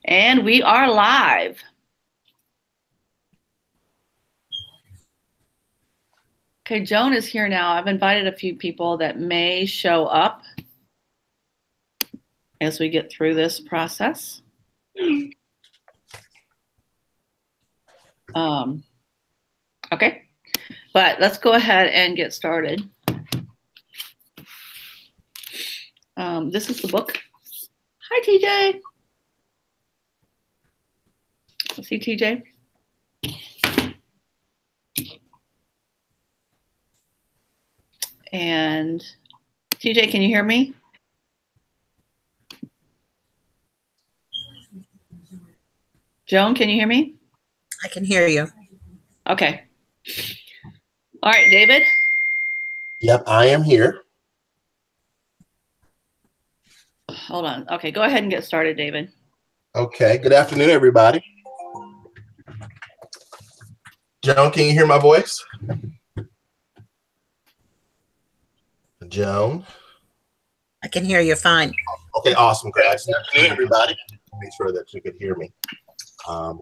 And we are live. Okay, Joan is here now. I've invited a few people that may show up as we get through this process. Okay, but let's go ahead and get started. This is the book. Hi, TJ. See TJ? And TJ, can you hear me? Joan, can you hear me? I can hear you. Okay. All right, David? Yep, I am here. Hold on. Okay, go ahead and get started, David. Okay, good afternoon, everybody. Joan, can you hear my voice? Joan? I can hear you fine. Okay, awesome. Good afternoon, everybody. Make sure that you could hear me.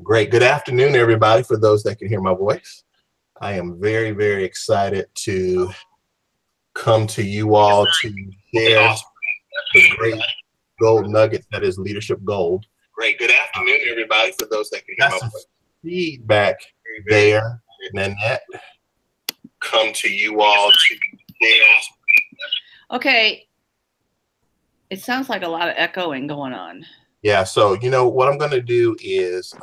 Great. Good afternoon, everybody, for those that can hear my voice. I am very, very excited to come to you all to share the great gold nuggets that is leadership gold. Great. Good afternoon, everybody, for those that can hear my voice. Feedback there, Nanette. Come to you all to share. Okay. It sounds like a lot of echoing going on. Yeah, so you know what I'm going to do is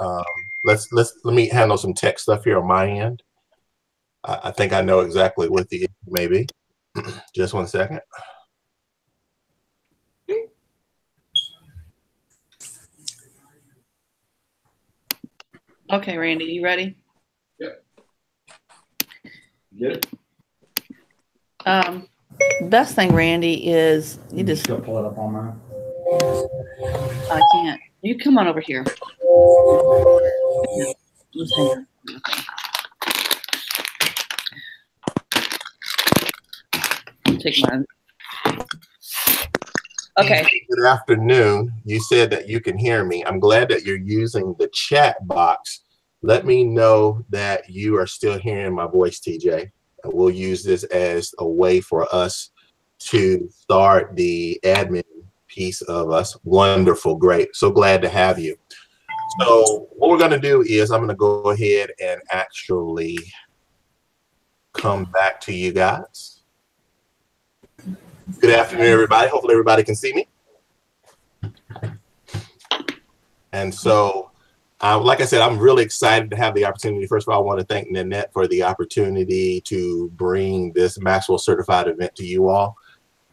let me handle some tech stuff here on my end. I think I know exactly what the issue may be. Just one second. Okay, Randy, you ready? Yep. Get it? Best thing, Randy, is you just go pull it up on mine. I can't. You come on over here. Take mine. Okay. Good afternoon. You said that you can hear me. I'm glad that you're using the chat box. Let me know that you are still hearing my voice, TJ. And we'll use this as a way for us to start the admin piece of us. Wonderful. Great. So glad to have you. So what we're going to do is I'm going to go ahead and actually come back to you guys. Good afternoon, everybody. Hopefully everybody can see me. And so, like I said, I'm really excited to have the opportunity. First of all, I want to thank Nanette for the opportunity to bring this Maxwell certified event to you all.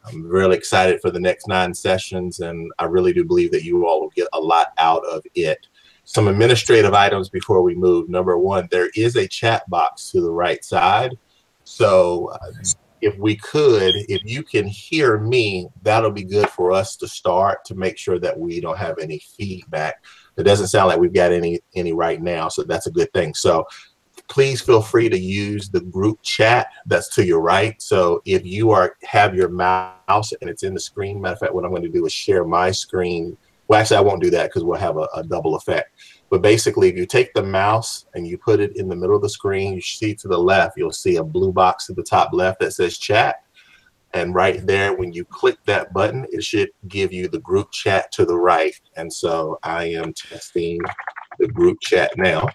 I'm really excited for the next 9 sessions, and I really do believe that you all will get a lot out of it. Some administrative items before we move. Number one, there is a chat box to the right side. So if we could, if you can hear me, that'll be good for us to start to make sure that we don't have any feedback. It doesn't sound like we've got any right now, so that's a good thing. So please feel free to use the group chat that's to your right. So if you have your mouse and it's in the screen, matter of fact, what I'm going to do is share my screen. Well, actually, I won't do that because we'll have a double effect. But basically, if you take the mouse and you put it in the middle of the screen, you see to the left, you'll see a blue box at the top left that says chat. And right there, when you click that button, it should give you the group chat to the right. And so I am testing the group chat now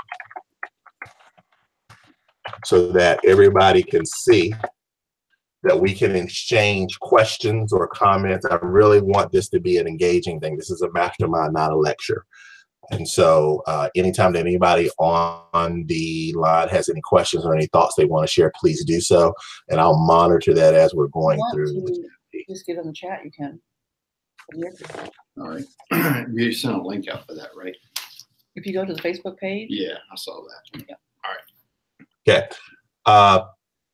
so that everybody can see that we can exchange questions or comments. I really want this to be an engaging thing. This is a mastermind, not a lecture. And so anytime that anybody on the line has any questions or any thoughts they want to share, please do so. And I'll monitor that as we're going through. Just get in the chat, you can. All right. You sent a link out for that, right? If you go to the Facebook page. Yeah, I saw that. Yeah. All right. Okay.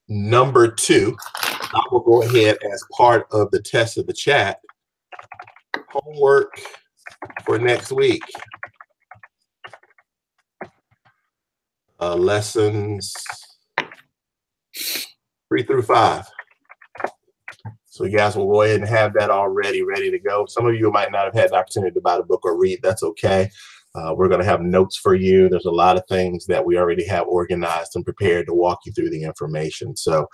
Number 2, I will go ahead as part of the test of the chat. Homework for next week. Lessons 3 through 5. So you guys will go ahead and have that already ready to go. Some of you might not have had the opportunity to buy the book or read. That's okay. We're going to have notes for you. There's a lot of things that we already have organized and prepared to walk you through the information. So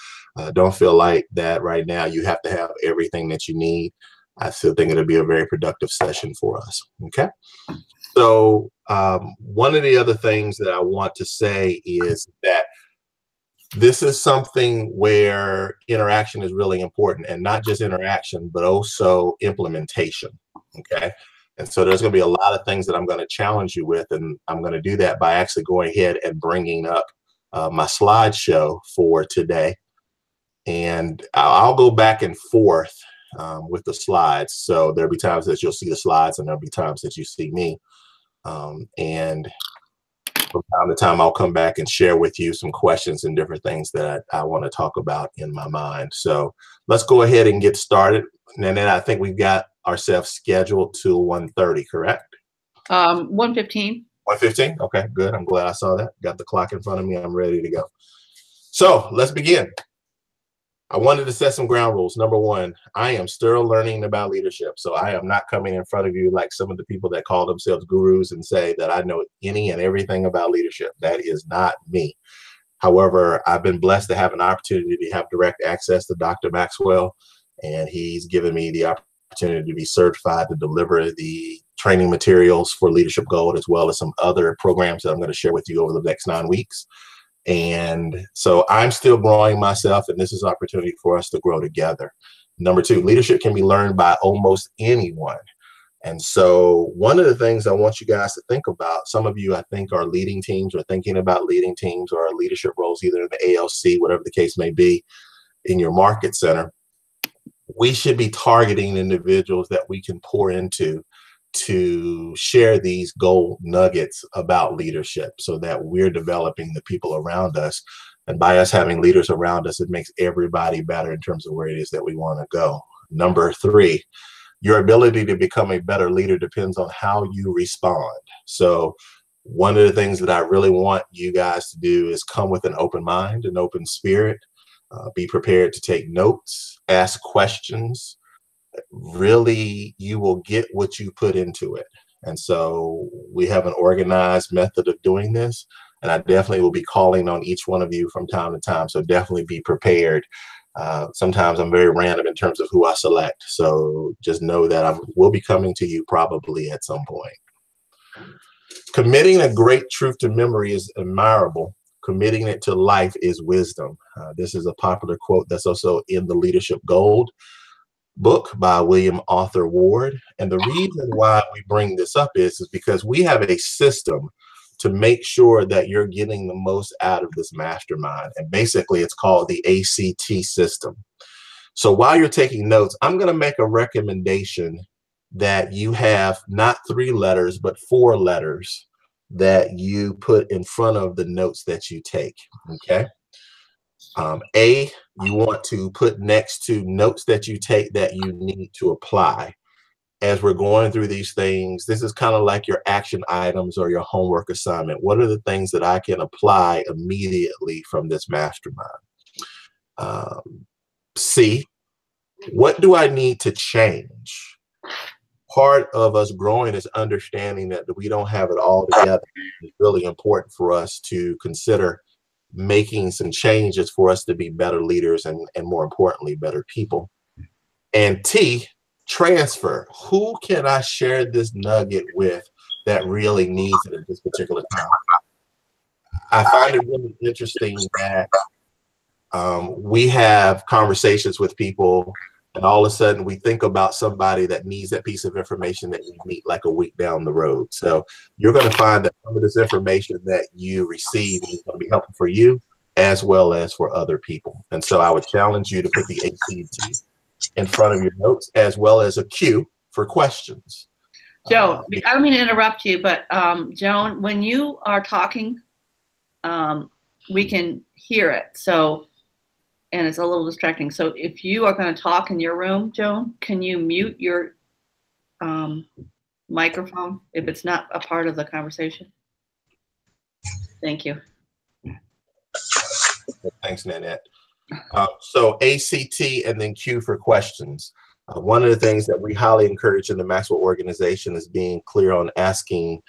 don't feel like that right now you have to have everything that you need. I still think it'll be a very productive session for us. Okay. So one of the other things that I want to say is that this is something where interaction is really important, and not just interaction, but also implementation. Okay. And so there's going to be a lot of things that I'm going to challenge you with, and I'm going to do that by actually going ahead and bringing up my slideshow for today. And I'll go back and forth with the slides. So there'll be times that you'll see the slides, and there'll be times that you see me. And from time to time, I'll come back and share with you some questions and different things that I want to talk about in my mind. So let's go ahead and get started. And then I think we've got ourselves scheduled to 1:30, correct? 1:15. 1:15? Okay, good. I'm glad I saw that. Got the clock in front of me. I'm ready to go. So let's begin. I wanted to set some ground rules. Number one, I am still learning about leadership. So I am not coming in front of you like some of the people that call themselves gurus and say that I know any and everything about leadership. That is not me. However, I've been blessed to have an opportunity to have direct access to Dr. Maxwell, and he's given me the opportunity to be certified to deliver the training materials for Leadership Gold, as well as some other programs that I'm going to share with you over the next 9 weeks. And so I'm still growing myself, and this is an opportunity for us to grow together. Number two, leadership can be learned by almost anyone. And so one of the things I want you guys to think about, some of you I think are leading teams or thinking about leading teams or leadership roles, either in the ALC, whatever the case may be, in your market center. We should be targeting individuals that we can pour into to share these gold nuggets about leadership, so that we're developing the people around us. And by us having leaders around us, it makes everybody better in terms of where it is that we want to go. Number three, your ability to become a better leader depends on how you respond. So one of the things that I really want you guys to do is come with an open mind, an open spirit, be prepared to take notes, ask questions. Really, you will get what you put into it. And so we have an organized method of doing this, and I definitely will be calling on each one of you from time to time. So definitely be prepared. Sometimes I'm very random in terms of who I select. So just know that I will be coming to you probably at some point. Committing a great truth to memory is admirable. Committing it to life is wisdom. This is a popular quote that's also in the Leadership Gold book by William Arthur Ward. And the reason why we bring this up is because we have a system to make sure that you're getting the most out of this mastermind. And basically it's called the ACT system. So while you're taking notes, I'm going to make a recommendation that you have not 3 letters, but 4 letters that you put in front of the notes that you take. Okay. A, you want to put next to notes that you take that you need to apply. As we're going through these things, this is kind of like your action items or your homework assignment. What are the things that I can apply immediately from this mastermind? C, what do I need to change? Part of us growing is understanding that we don't have it all together. It's really important for us to consider making some changes for us to be better leaders and more importantly, better people. And T, transfer. Who can I share this nugget with that really needs it at this particular time? I find it really interesting that we have conversations with people, and all of a sudden we think about somebody that needs that piece of information that you meet like a week down the road. So you're going to find that some of this information that you receive is going to be helpful for you as well as for other people. And so I would challenge you to put the ACT in front of your notes, as well as a Q for questions. Joan, I don't mean to interrupt you, but Joan, when you are talking, we can hear it. So, and it's a little distracting. So if you are going to talk in your room, Joan, can you mute your microphone if it's not a part of the conversation? Thank you. Thanks, Nanette. So ACT and then Q for questions. One of the things that we highly encourage in the Maxwell organization is being clear on asking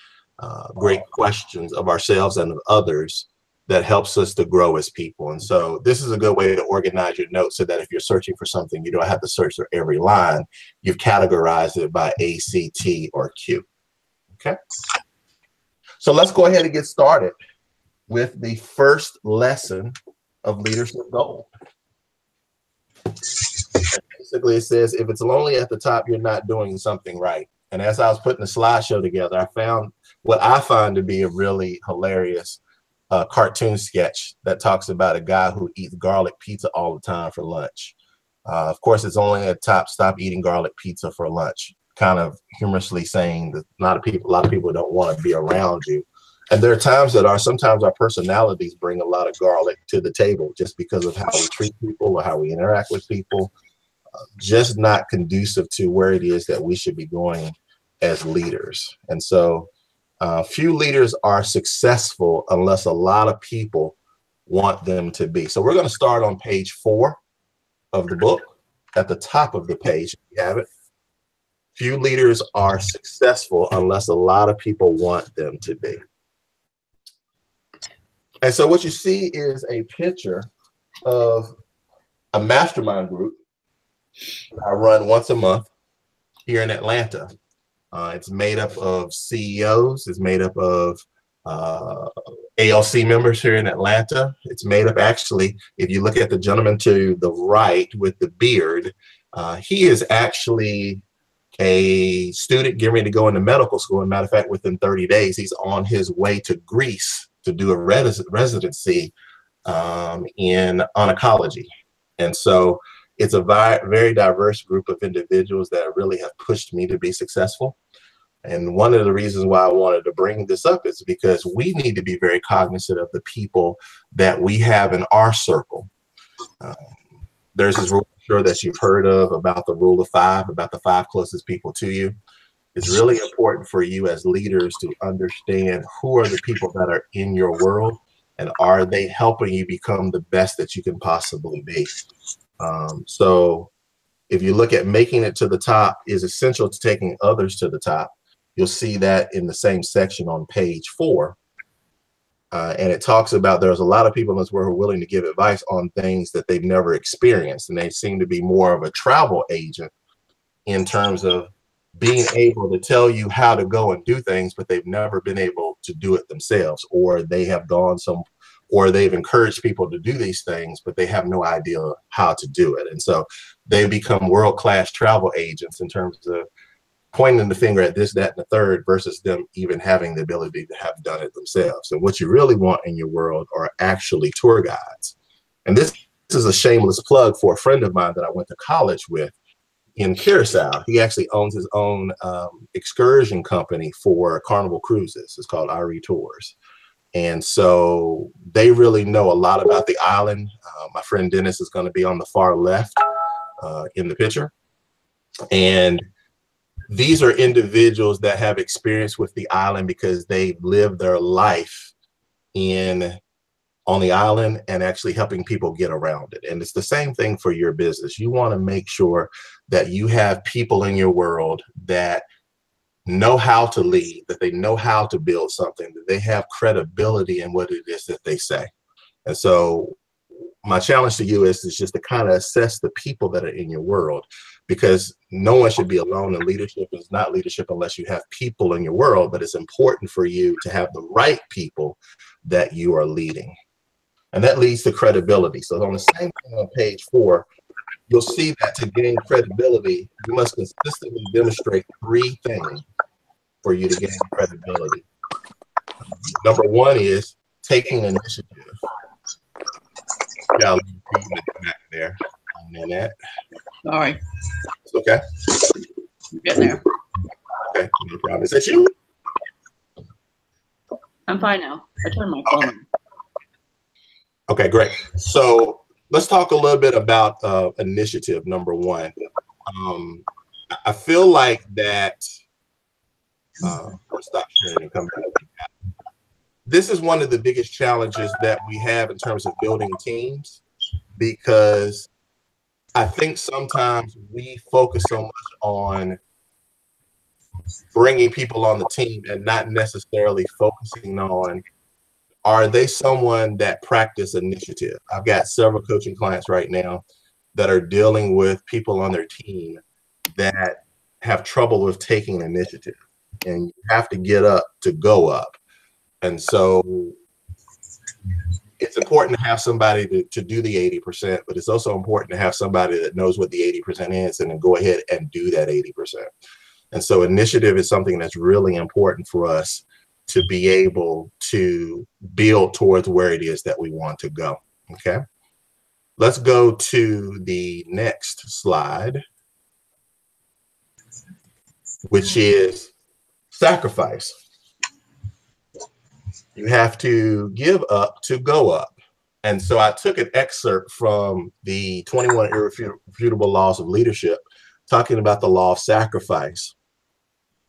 great questions of ourselves and of others that helps us to grow as people. And so this is a good way to organize your notes so that if you're searching for something, you don't have to search for every line. You've categorized it by A, C, T, or Q. Okay. So let's go ahead and get started with the first lesson of Leadership Gold. Basically, it says, if it's lonely at the top, you're not doing something right. And as I was putting the slideshow together, I found what I find to be a really hilarious cartoon sketch that talks about a guy who eats garlic pizza all the time for lunch. Of course, it's only at the top, stop eating garlic pizza for lunch, kind of humorously saying that a lot of people don't want to be around you. And there are times sometimes our personalities bring a lot of garlic to the table just because of how we treat people or how we interact with people, just not conducive to where it is that we should be going as leaders. And so few leaders are successful unless a lot of people want them to be. So we're going to start on page 4 of the book. At the top of the page, you have it. Few leaders are successful unless a lot of people want them to be. And so what you see is a picture of a mastermind group I run once a month here in Atlanta. It's made up of CEOs. It's made up of ALC members here in Atlanta. It's made up, actually, if you look at the gentleman to the right with the beard, he is actually a student getting ready to go into medical school. As a matter of fact, within 30 days, he's on his way to Greece to do a residency in oncology. And so it's a very diverse group of individuals that really have pushed me to be successful. And one of the reasons why I wanted to bring this up is because we need to be very cognizant of the people that we have in our circle. There's this rule, I'm sure, that you've heard of about the rule of 5, about the 5 closest people to you. It's really important for you as leaders to understand who are the people that are in your world and are they helping you become the best that you can possibly be. So if you look at making it to the top is essential to taking others to the top. You'll see that in the same section on page 4. And it talks about there's a lot of people in this world who are willing to give advice on things that they've never experienced. And they seem to be more of a travel agent in terms of being able to tell you how to go and do things, but they've never been able to do it themselves, or they have or they've encouraged people to do these things, but they have no idea how to do it. And so they become world-class travel agents in terms of pointing the finger at this, that, and the third versus them even having the ability to have done it themselves. And what you really want in your world are actually tour guides. And this is a shameless plug for a friend of mine that I went to college with in Curacao. He actually owns his own excursion company for Carnival Cruises. It's called IRE Tours. And so they really know a lot about the island. My friend Dennis is going to be on the far left in the picture. And these are individuals that have experience with the island because they've lived their life on the island and actually helping people get around it. And it's the same thing for your business. You want to make sure that you have people in your world that know how to lead, that they know how to build something, that they have credibility in what it is that they say. And so my challenge to you is just to kind of assess the people that are in your world, because no one should be alone, and leadership is not leadership unless you have people in your world. But it's important for you to have the right people that you are leading. And that leads to credibility. So on the same thing on page 4, you'll see that to gain credibility, you must consistently demonstrate 3 things for you to gain credibility. Number 1 is taking initiative. Yeah, back there. That. Sorry. It's okay. I'm getting there. Okay, no problem. Is that you? I'm fine now. I turned my phone on. Okay, great. So let's talk a little bit about initiative, number 1. I feel like that, I'll stop sharing and come back. This is one of the biggest challenges that we have in terms of building teams, because I think sometimes we focus so much on bringing people on the team and not necessarily focusing on, are they someone that practice initiative? I've got several coaching clients right now that are dealing with people on their team that have trouble with taking initiative, and you have to get up to go up. And so it's important to have somebody to do the 80%, but it's also important to have somebody that knows what the 80% is and then go ahead and do that 80%. And so initiative is something that's really important for us to be able to build towards where it is that we want to go. Okay. Let's go to the next slide, which is sacrifice. You have to give up to go up. And so I took an excerpt from the 21 Irrefutable Laws of Leadership, talking about the law of sacrifice.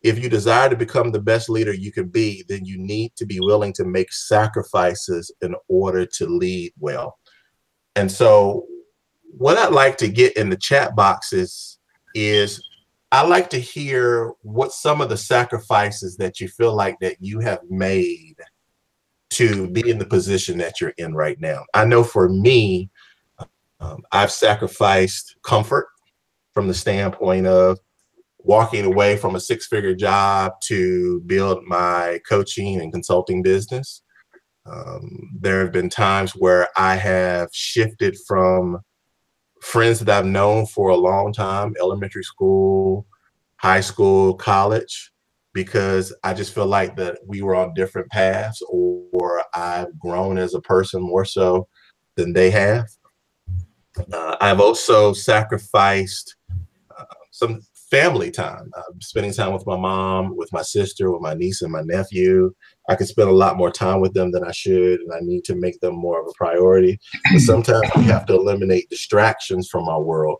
If you desire to become the best leader you can be, then you need to be willing to make sacrifices in order to lead well. And so what I'd like to get in the chat boxes is I'd like to hear what some of the sacrifices that you feel like that you have made to be in the position that you're in right now. I know for me, I've sacrificed comfort from the standpoint of walking away from a six-figure job to build my coaching and consulting business. There have been times where I have shifted from friends that I've known for a long time, elementary school, high school, college, because I just feel like that we were on different paths, or I've grown as a person more so than they have. I've also sacrificed some family time. I'm spending time with my mom, with my sister, with my niece and my nephew. I could spend a lot more time with them than I should, and I need to make them more of a priority. But sometimes we have to eliminate distractions from our world.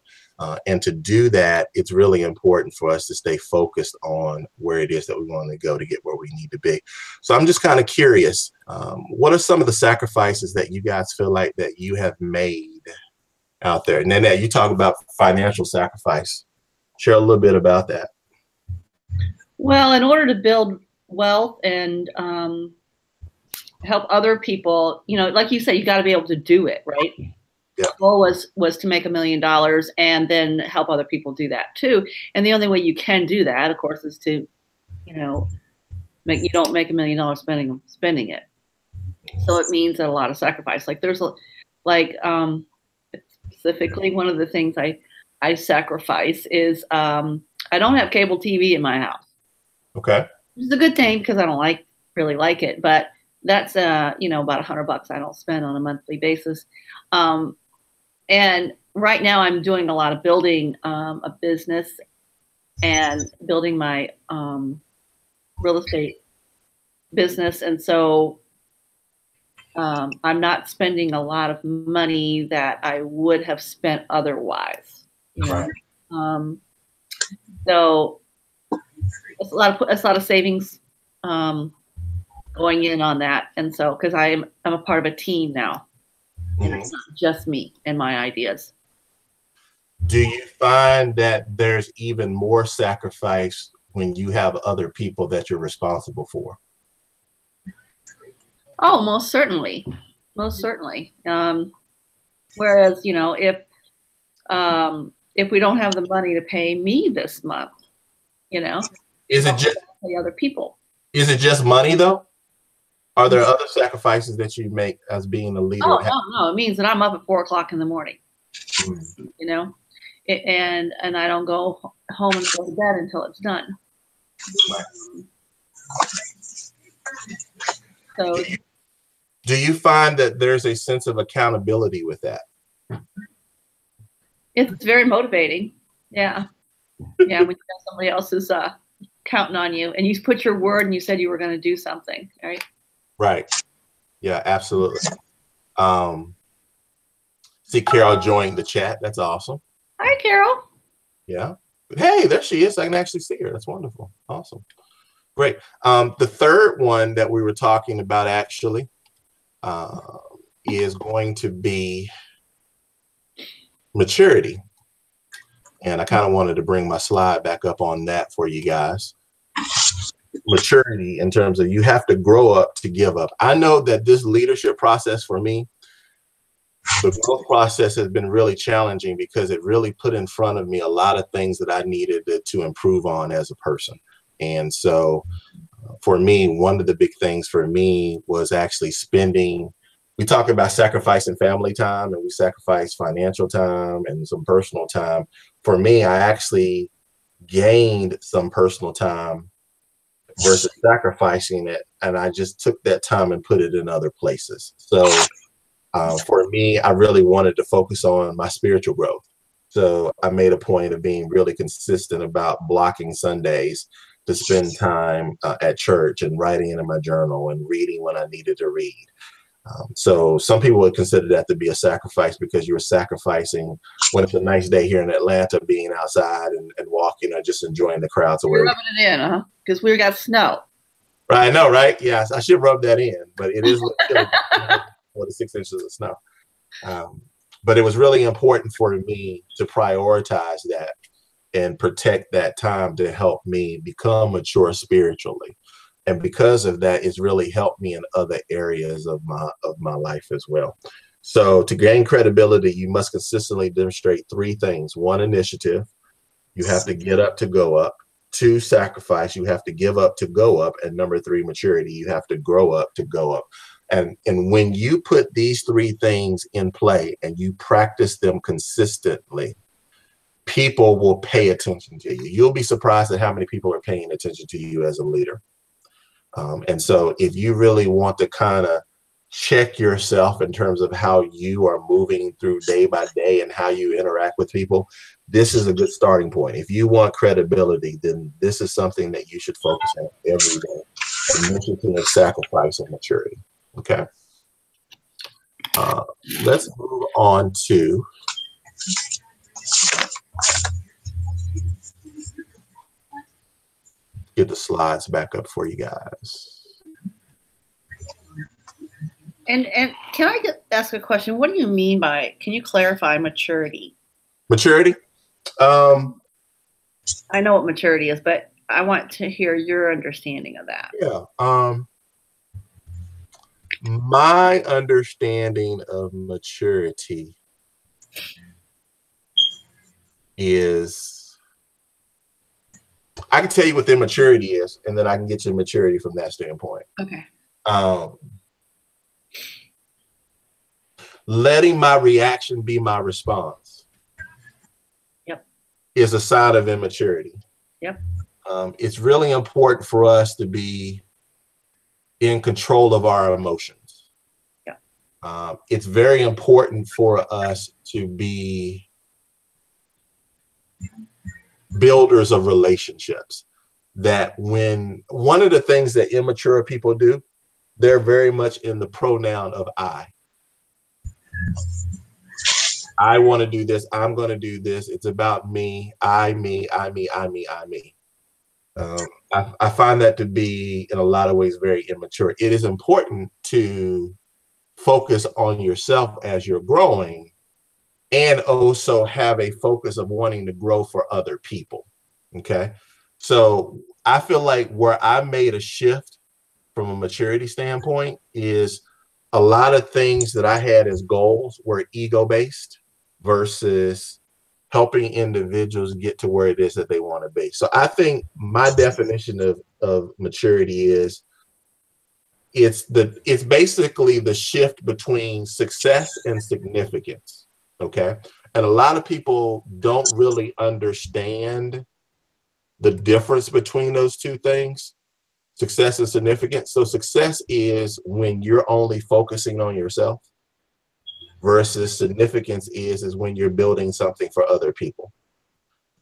And to do that, it's really important for us to stay focused on where it is that we want to go to get where we need to be. So I'm just kind of curious, what are some of the sacrifices that you guys feel like that you have made out there? And then you talk about financial sacrifice. Share a little bit about that. Well, in order to build wealth and help other people, you know, like you say, you got to be able to do it, right? Yeah. The goal was to make $1 million and then help other people do that too. And the only way you can do that, of course, is to, you know, you don't make $1 million spending it. So it means a lot of sacrifice. Like there's specifically one of the things I sacrifice is I don't have cable TV in my house. Okay. Which is a good thing because I don't really like it, but that's you know, about $100 I don't spend on a monthly basis. And right now I'm doing a lot of building a business and building my real estate business. And so I'm not spending a lot of money that I would have spent otherwise. You know? Right. So it's a lot of savings going in on that. And so, because I'm a part of a team now. And it's not just me and my ideas. Do you find that there's even more sacrifice when you have other people that you're responsible for? Oh, most certainly. Most certainly. Whereas, you know, if we don't have the money to pay me this month, you know, is it just pay other people? Is it just money though? Are there other sacrifices that you make as being a leader? Oh, no. It means that I'm up at 4 o'clock in the morning, you know, and I don't go home and go to bed until it's done. So, do you find that there's a sense of accountability with that? It's very motivating. Yeah. Yeah. When you have somebody else who's counting on you and you put your word and you said you were going to do something, right? Right. Yeah, absolutely. See Carol joined the chat. That's awesome. Hi, Carol. Yeah. Hey, there she is. I can actually see her. That's wonderful. Awesome. Great. The third one that we were talking about actually is going to be maturity. And I kind of wanted to bring my slide back up on that for you guys. maturity in terms of you have to grow up to give up. I know that this leadership process for me, the growth process has been really challenging because it really put in front of me a lot of things that I needed to improve on as a person. And so for me, one of the big things for me was actually spending, we talk about sacrificing family time and we sacrifice financial time and some personal time. For me, I actually gained some personal time versus sacrificing it. And I just took that time and put it in other places. So for me, I really wanted to focus on my spiritual growth. So I made a point of being really consistent about blocking Sundays to spend time at church and writing in my journal and reading when I needed to read. So some people would consider that to be a sacrifice because you were sacrificing when it's a nice day here in Atlanta, being outside and walking or just enjoying the crowds. You're rubbing it in, huh? Because we got snow. Right, I know, right? Yes, I should rub that in, but it is 6 inches of snow. But it was really important for me to prioritize that and protect that time to help me become mature spiritually. And because of that, it's really helped me in other areas of my life as well. So to gain credibility, you must consistently demonstrate 3 things. 1, initiative. You have to get up to go up. 2, sacrifice. You have to give up to go up. And number 3, maturity. You have to grow up to go up. And when you put these 3 things in play and you practice them consistently, people will pay attention to you. You'll be surprised at how many people are paying attention to you as a leader. And so if you really want to kind of check yourself in terms of how you are moving through day by day and how you interact with people, this is a good starting point. If you want credibility, then this is something that you should focus on every day. Initiative, sacrifice, and maturity. Okay. Let's move on to get the slides back up for you guys. And can I ask a question? What do you mean by, can you clarify maturity? Maturity? I know what maturity is, but I want to hear your understanding of that. Yeah. My understanding of maturity is, I can tell you what immaturity is, and then I can get you maturity from that standpoint. Okay. Letting my reaction be my response. Yep. Is a sign of immaturity. Yep. It's really important for us to be in control of our emotions. Yeah. It's very important for us to be builders of relationships. That when one of the things that immature people do, they're very much in the pronoun of I. I want to do this. I'm going to do this. It's about me. I, me, I, me, I, me, I, me. I find that to be, in a lot of ways, very immature. It is important to focus on yourself as you're growing and also have a focus of wanting to grow for other people. Okay. So I feel like where I made a shift from a maturity standpoint is a lot of things that I had as goals were ego-based versus helping individuals get to where it is that they want to be. So I think my definition of maturity is it's basically the shift between success and significance. Okay. And a lot of people don't really understand the difference between those two things, success and significance. So success is when you're only focusing on yourself, versus significance is when you're building something for other people.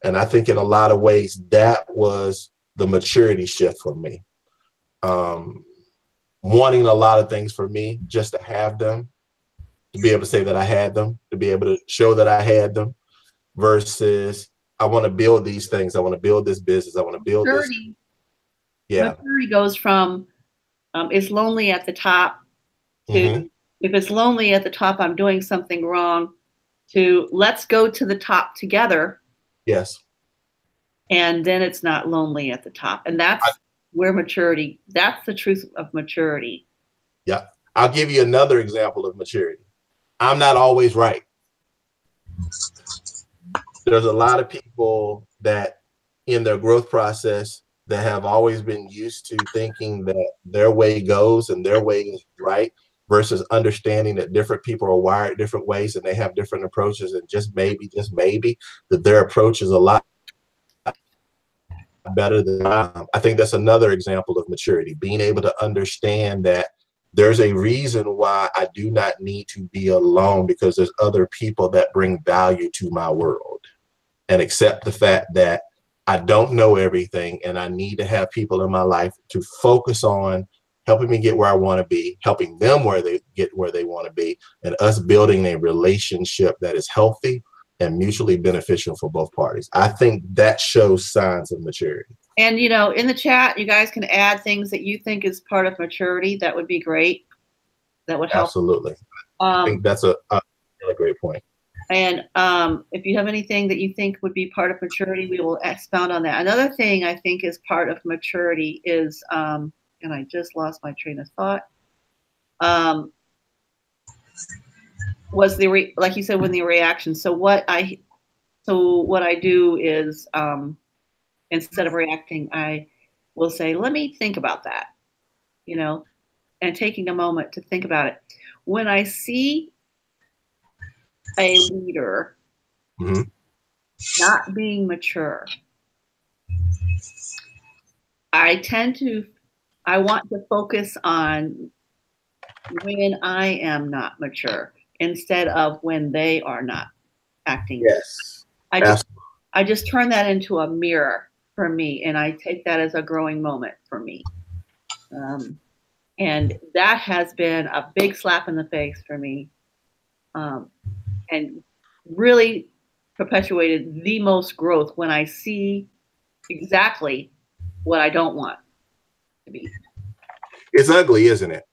And I think in a lot of ways, that was the maturity shift for me. Wanting a lot of things for me, just to have them, to be able to say that I had them, to be able to show that I had them, versus I want to build these things. I want to build this business. I want to build maturity, this. Yeah. Maturity goes from it's lonely at the top to if it's lonely at the top, I'm doing something wrong, to let's go to the top together. Yes. And then it's not lonely at the top. And that's where maturity, that's the truth of maturity. Yeah. I'll give you another example of maturity. I'm not always right. There's a lot of people that in their growth process that have always been used to thinking that their way goes and their way is right, versus understanding that different people are wired different ways and they have different approaches, and just maybe that their approach is a lot better than mine. I think that's another example of maturity, being able to understand that there's a reason why I do not need to be alone, because there's other people that bring value to my world, and accept the fact that I don't know everything and I need to have people in my life to focus on helping me get where I want to be, helping them where they get where they want to be, and us building a relationship that is healthy and mutually beneficial for both parties. I think that shows signs of maturity. And, you know, in the chat, you guys can add things that you think is part of maturity. That would be great. That would help. Absolutely. I think that's a really great point. And if you have anything that you think would be part of maturity, we will expound on that. Another thing I think is part of maturity is, and I just lost my train of thought, was the like you said, when the reaction. So what I do is, instead of reacting, I will say, let me think about that, you know, and taking a moment to think about it. When I see a leader not being mature, I want to focus on when I am not mature instead of when they are not acting. Yes. I just turn that into a mirror for me, and I take that as a growing moment for me. And that has been a big slap in the face for me, and really perpetuated the most growth when I see exactly what I don't want to be. It's ugly, isn't it?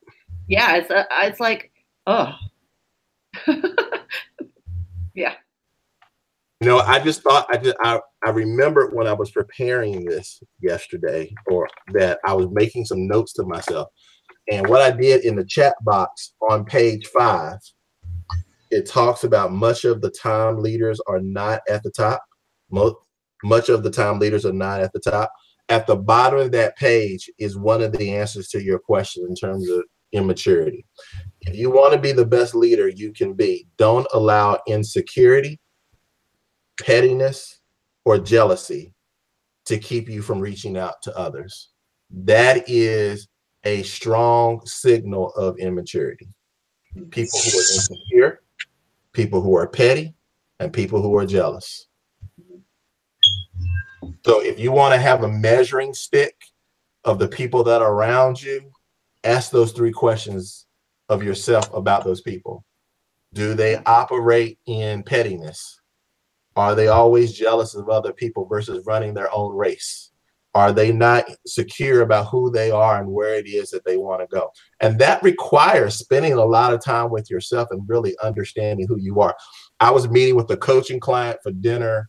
Yeah, it's like, oh. Yeah. You know, I remembered when I was preparing this yesterday, or that I was making some notes to myself. And what I did in the chat box on page 5, it talks about much of the time leaders are not at the top. Much of the time leaders are not at the top. At the bottom of that page is one of the answers to your question in terms of immaturity. If you want to be the best leader you can be, don't allow insecurity, pettiness, or jealousy to keep you from reaching out to others. That is a strong signal of immaturity. People who are insecure, people who are petty, and people who are jealous. So if you want to have a measuring stick of the people that are around you, ask those 3 questions of yourself about those people. Do they operate in pettiness? Are they always jealous of other people versus running their own race? Are they not secure about who they are and where it is that they want to go? And that requires spending a lot of time with yourself and really understanding who you are. I was meeting with a coaching client for dinner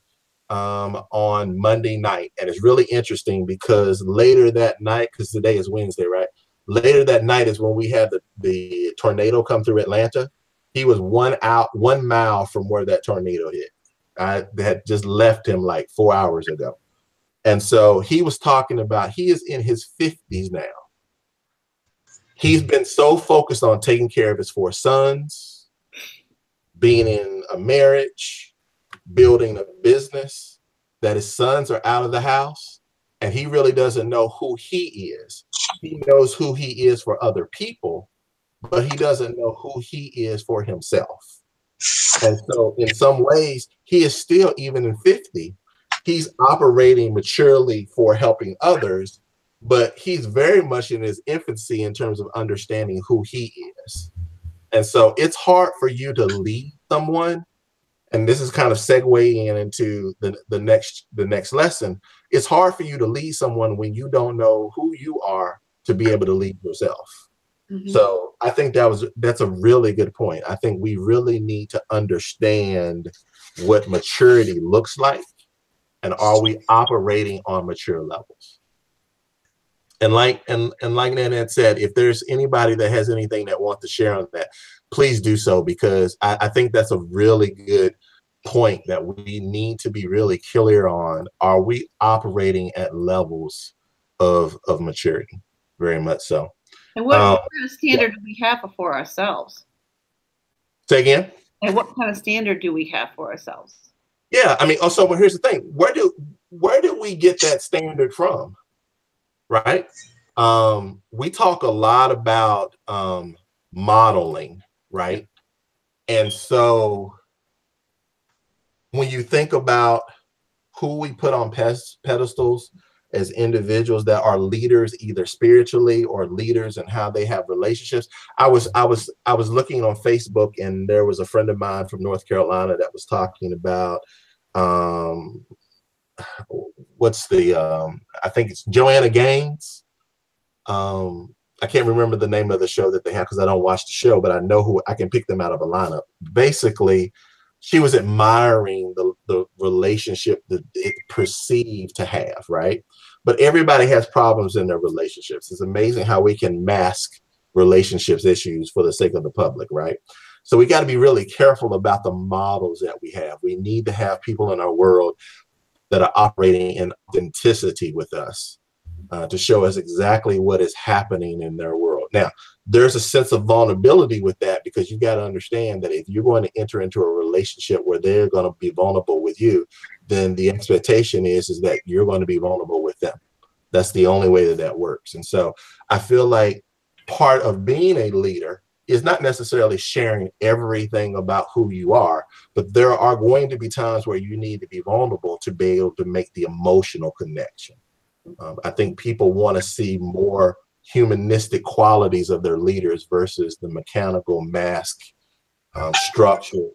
on Monday night. And it's really interesting because later that night, because today is Wednesday, right? Later that night is when we had the tornado come through Atlanta. He was 1 mile from where that tornado hit. I had just left him like 4 hours ago. And so he was talking about, he is in his 50s now. He's been so focused on taking care of his 4 sons, being in a marriage, building a business, that his sons are out of the house, and he really doesn't know who he is. He knows who he is for other people, but he doesn't know who he is for himself. And so in some ways, he is still, even in 50, he's operating maturely for helping others, but he's very much in his infancy in terms of understanding who he is. And so it's hard for you to lead someone. And this is kind of segueing into the next lesson. It's hard for you to lead someone when you don't know who you are to be able to lead yourself. Mm-hmm. So I think that's a really good point. I think we really need to understand what maturity looks like And are we operating on mature levels? And like Nanette said, if there's anybody that has anything that wants to share on that, please do so, because I think that's a really good point that we need to be really clear on. Are we operating at levels of maturity? Very much so. And what kind of standard do we have for ourselves? Say again? And what kind of standard do we have for ourselves? Yeah, I mean, also, well, here's the thing. Where do we get that standard from? Right? We talk a lot about modeling, right? And so when you think about who we put on pedestals as individuals that are leaders, either spiritually or leaders and how they have relationships. I was looking on Facebook, and there was a friend of mine from North Carolina that was talking about what's the I think it's Joanna Gaines. I can't remember the name of the show that they have because I don't watch the show, but I know who I can pick them out of a lineup. Basically, she was admiring the relationship that it perceived to have, right? But everybody has problems in their relationships. It's amazing how we can mask relationships issues for the sake of the public, right? So we got to be really careful about the models that we have. We need to have people in our world that are operating in authenticity with us to show us exactly what is happening in their world. Now, there's a sense of vulnerability with that, because you got to understand that if you're going to enter into a relationship where they're going to be vulnerable with you, then the expectation is that you're going to be vulnerable with them. That's the only way that works. And so I feel like part of being a leader is not necessarily sharing everything about who you are, but there are going to be times where you need to be vulnerable to be able to make the emotional connection. I think people want to see more humanistic qualities of their leaders versus the mechanical mask structure.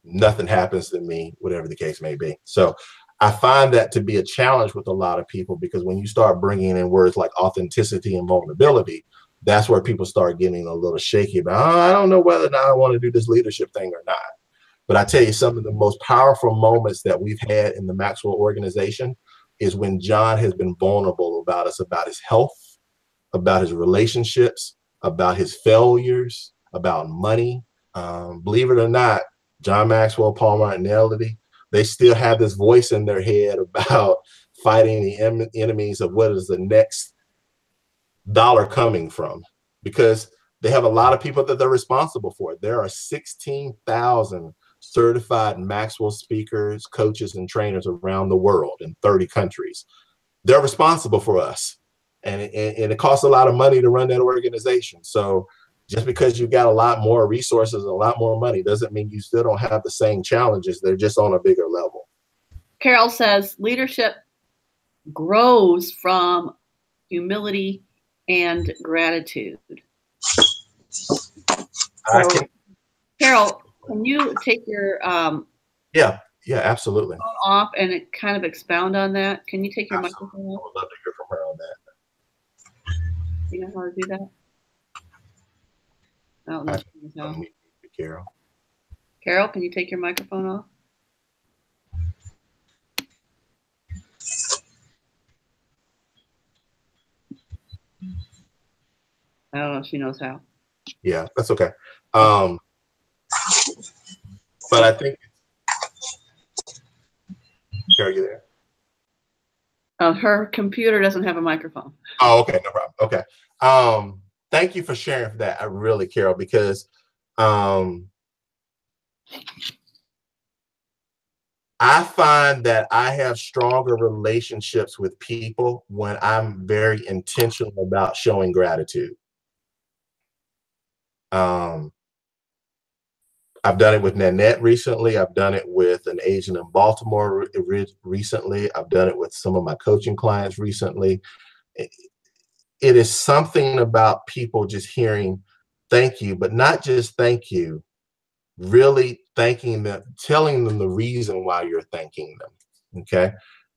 Nothing happens to me, whatever the case may be. So I find that to be a challenge with a lot of people, because when you start bringing in words like authenticity and vulnerability, that's where people start getting a little shaky about, oh, I don't know whether or not I want to do this leadership thing or not. But I tell you, some of the most powerful moments that we've had in the Maxwell organization is when John has been vulnerable about his health, about his relationships, about his failures, about money. Believe it or not, John Maxwell, Paul Martinelli, they still have this voice in their head about fighting the enemies of what is the next dollar coming from, because they have a lot of people that they're responsible for. There are 16,000 certified Maxwell speakers, coaches, and trainers around the world in 30 countries. They're responsible for us. And it costs a lot of money to run that organization. So just because you've got a lot more resources and a lot more money doesn't mean you still don't have the same challenges. They're just on a bigger level. Carol says leadership grows from humility and gratitude. Carol, can you take your yeah, absolutely. off and kind of expound on that? Can you take your Absolutely. microphone off? I would love to hear from her on that. Do you know how to do that? I don't know. Carol. Carol, can you take your microphone off? I don't know if she knows how. Yeah, that's okay. But I think, Carol, you there? Her computer doesn't have a microphone. Oh, okay, no problem. Okay. Thank you for sharing for that. I really, Carol, because I find that I have stronger relationships with people when I'm very intentional about showing gratitude. I've done it with Nanette recently. I've done it with an agent in Baltimore recently. I've done it with some of my coaching clients recently. It is something about people just hearing thank you, but not just thank you, really thanking them, telling them the reason why you're thanking them, okay?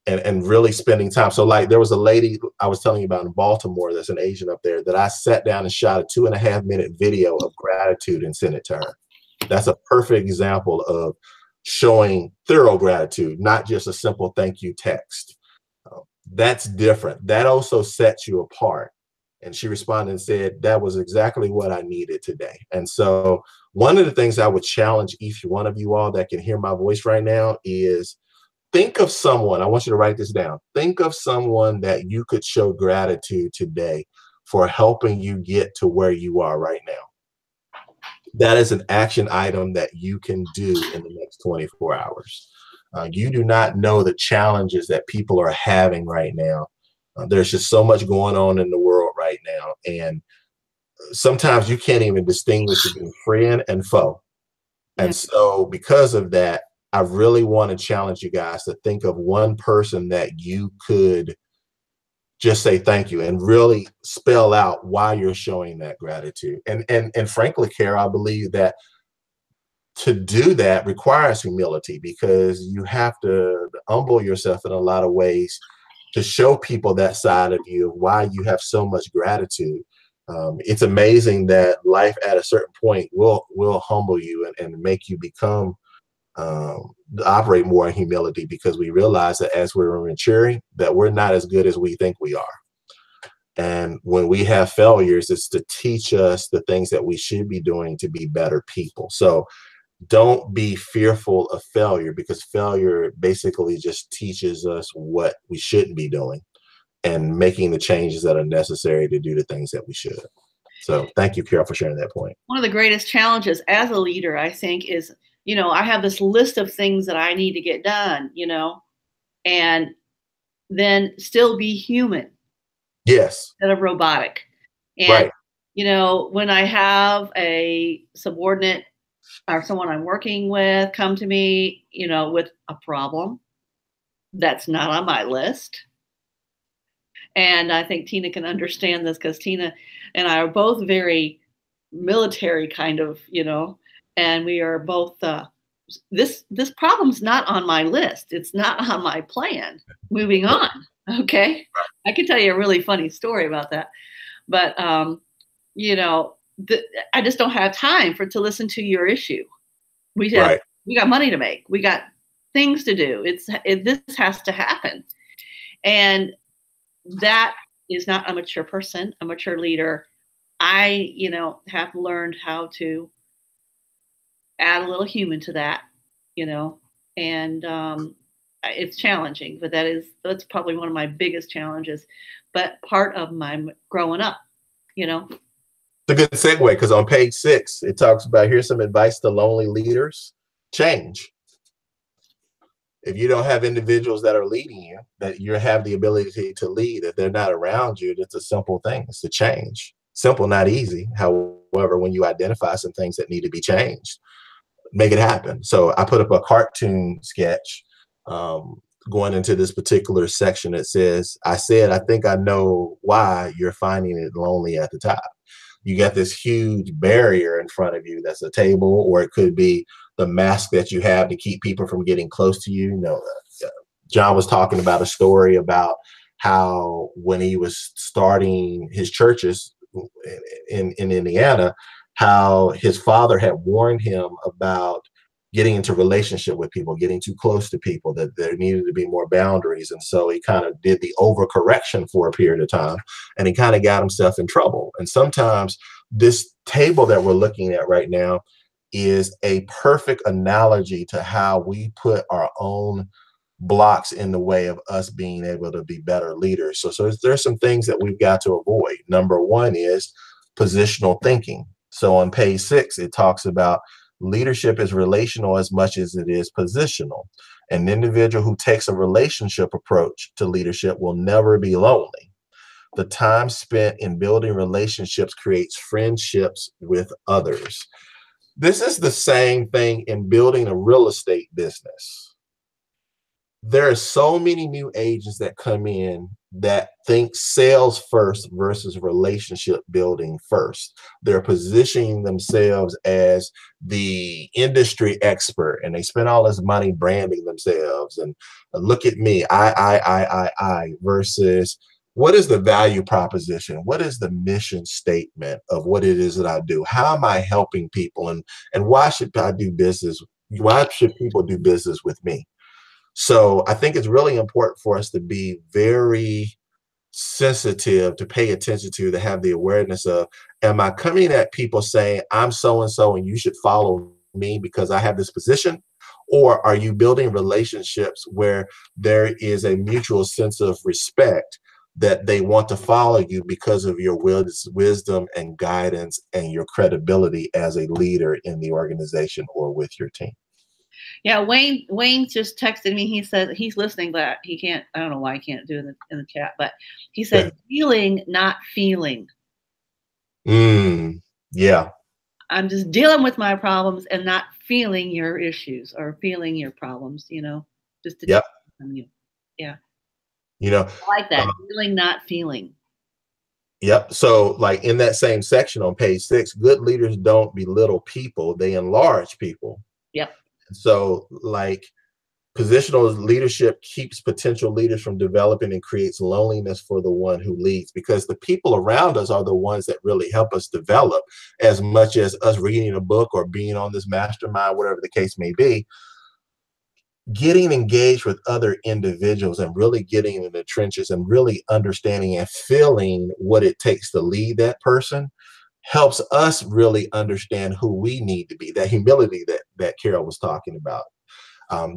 And really spending time. So like there was a lady I was telling you about in Baltimore that's an agent up there that I sat down and shot a 2.5-minute video of gratitude and sent it to her. That's a perfect example of showing thorough gratitude, not just a simple thank you text. That's different. That also sets you apart. And she responded and said, that was exactly what I needed today. And so one of the things I would challenge each one of you all that can hear my voice right now is think of someone. I want you to write this down. Think of someone that you could show gratitude today for helping you get to where you are right now. That is an action item that you can do in the next 24 hours. You do not know the challenges that people are having right now. There's just so much going on in the world right now. And sometimes you can't even distinguish between friend and foe. And so because of that, I really want to challenge you guys to think of one person that you could just say thank you and really spell out why you're showing that gratitude. And frankly, Kara, I believe that to do that requires humility, because you have to humble yourself in a lot of ways to show people that side of you, of why you have so much gratitude. It's amazing that life at a certain point will humble you and make you become operate more in humility, because we realize that as we're maturing, that we're not as good as we think we are. And when we have failures, it's to teach us the things that we should be doing to be better people. So don't be fearful of failure, because failure basically just teaches us what we shouldn't be doing and making the changes that are necessary to do the things that we should. So thank you, Carol, for sharing that point. One of the greatest challenges as a leader, I think, is, I have this list of things that I need to get done, and then still be human. Yes. Instead of robotic. And, right. When I have a subordinate or someone I'm working with come to me, with a problem that's not on my list. And I think Tina can understand this, because Tina and I are both very military kind of, and we are both, this problem's not on my list. It's not on my plan. Moving on. Okay. I can tell you a really funny story about that, but, I just don't have time to listen to your issue. We got money to make. We got things to do. This has to happen. And that is not a mature person, a mature leader. I, have learned how to add a little human to that, and it's challenging, but that's probably one of my biggest challenges, but part of my growing up, It's a good segue, because on page 6, it talks about, here's some advice to lonely leaders: change. If you don't have individuals that are leading you, that you have the ability to lead, if they're not around you, it's a simple thing. It's to change. Simple, not easy. However, when you identify some things that need to be changed, make it happen. So I put up a cartoon sketch going into this particular section that says, I think I know why you're finding it lonely at the top. You got this huge barrier in front of you that's a table, or it could be the mask that you have to keep people from getting close to you. John was talking about a story about how when he was starting his churches in Indiana, how his father had warned him about getting into relationship with people, getting too close to people, that there needed to be more boundaries. And so he kind of did the overcorrection for a period of time, and he kind of got himself in trouble. And sometimes this table that we're looking at right now is a perfect analogy to how we put our own blocks in the way of us being able to be better leaders. So there's some things that we've got to avoid. Number one is positional thinking. So on page 6, it talks about leadership is relational as much as it is positional. An individual who takes a relationship approach to leadership will never be lonely. The time spent in building relationships creates friendships with others. This is the same thing in building a real estate business. There are so many new agents that come in that think sales first versus relationship building first. They're positioning themselves as the industry expert, and they spend all this money branding themselves and look at me, I, versus what is the value proposition? What is the mission statement of what it is that I do? How am I helping people? And why should I do business Why should people do business with me? So I think it's really important for us to be very sensitive, to pay attention to have the awareness of, am I coming at people saying, I'm so-and-so and you should follow me because I have this position? Or are you building relationships where there is a mutual sense of respect that they want to follow you because of your wisdom and guidance and your credibility as a leader in the organization or with your team? Yeah, Wayne just texted me. He said he's listening, but he can't. I don't know why he can't do it in the chat. But he said, "Dealing, not feeling." Yeah. I'm just dealing with my problems and not feeling your issues or feeling your problems. Just to take from you. Yeah. I like that. Dealing, not feeling. Yep. So, like in that same section on page 6, good leaders don't belittle people; they enlarge people. Yep. So, like, positional leadership keeps potential leaders from developing and creates loneliness for the one who leads, because the people around us are the ones that really help us develop, as much as us reading a book or being on this mastermind, whatever the case may be. Getting engaged with other individuals and really getting in the trenches and really understanding and feeling what it takes to lead that person helps us really understand who we need to be. That humility that Carol was talking about.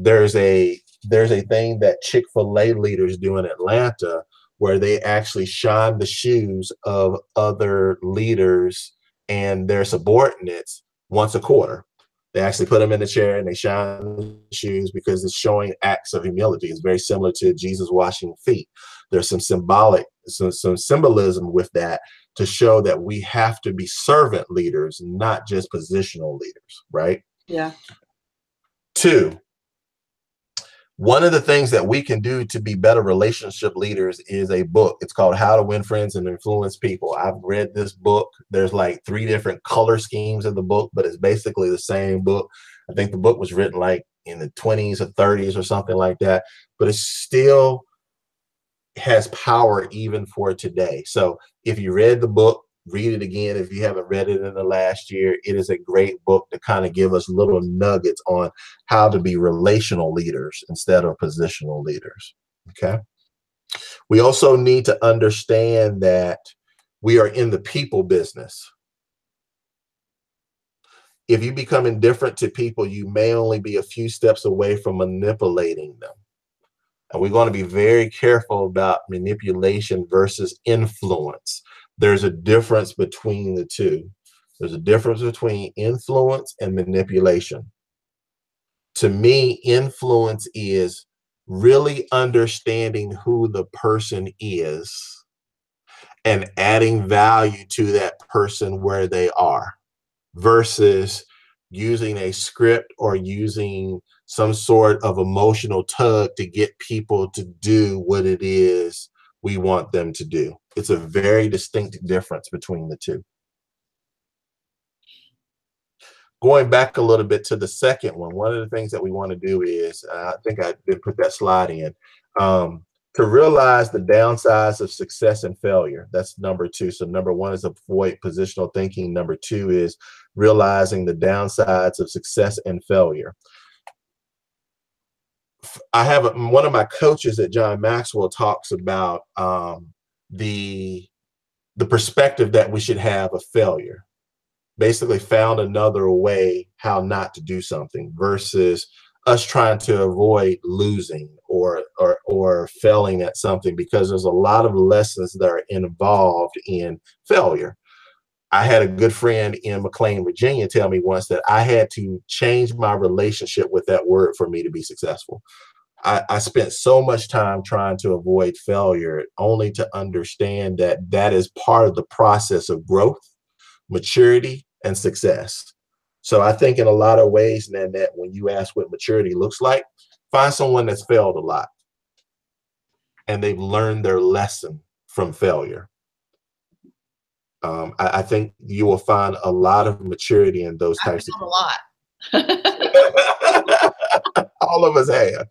There's a thing that Chick-fil-A leaders do in Atlanta where they actually shine the shoes of other leaders and their subordinates once a quarter. They actually put them in the chair and they shine the shoes because it's showing acts of humility. It's very similar to Jesus washing feet. There's some symbolism with that to show that we have to be servant leaders, not just positional leaders, right? Yeah. 2, one of the things that we can do to be better relationship leaders is a book. It's called How to Win Friends and Influence People. I've read this book. There's like 3 different color schemes in the book, but it's basically the same book. I think the book was written like in the 20s or 30s or something like that, but it still has power even for today. So if you read the book, read it again. If you haven't read it in the last year, it is a great book to kind of give us little nuggets on how to be relational leaders instead of positional leaders. Okay. We also need to understand that we are in the people business. If you become indifferent to people, you may only be a few steps away from manipulating them. And we're going to be very careful about manipulation versus influence. There's a difference between the two. There's a difference between influence and manipulation. To me, influence is really understanding who the person is and adding value to that person where they are, versus using a script or using some sort of emotional tug to get people to do what it is we want them to do. It's a very distinct difference between the two. Going back a little bit to the second one of the things that we want to do is, I think I did put that slide in, to realize the downsides of success and failure. That's number 2. So number 1 is avoid positional thinking. Number 2 is realizing the downsides of success and failure. I have one of my coaches at John Maxwell talks about the perspective that we should have of failure. Basically found another way how not to do something versus us trying to avoid losing or failing at something, because there's a lot of lessons that are involved in failure. I had a good friend in McLean, Virginia, tell me once that I had to change my relationship with that word for me to be successful. I spent so much time trying to avoid failure, only to understand that that is part of the process of growth, maturity, and success. So I think in a lot of ways, Nanette, when you ask what maturity looks like, find someone that's failed a lot and they've learned their lesson from failure. I think you will find a lot of maturity in those types of people. A lot. All of us have.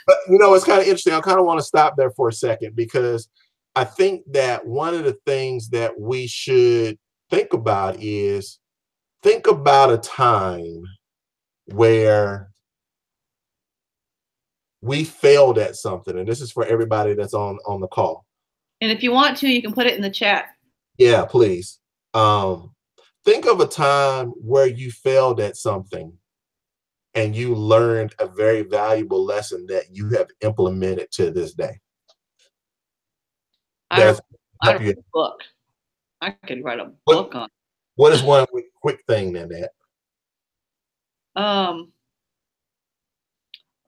But it's kind of interesting. I kind of want to stop there for a second, because I think that one of the things that we should think about is, think about a time where we failed at something, and this is for everybody that's on the call. And if you want to, you can put it in the chat. Yeah, please. Think of a time where you failed at something and you learned a very valuable lesson that you have implemented to this day. I wrote a book. I could write a book on. What is one quick thing then, that?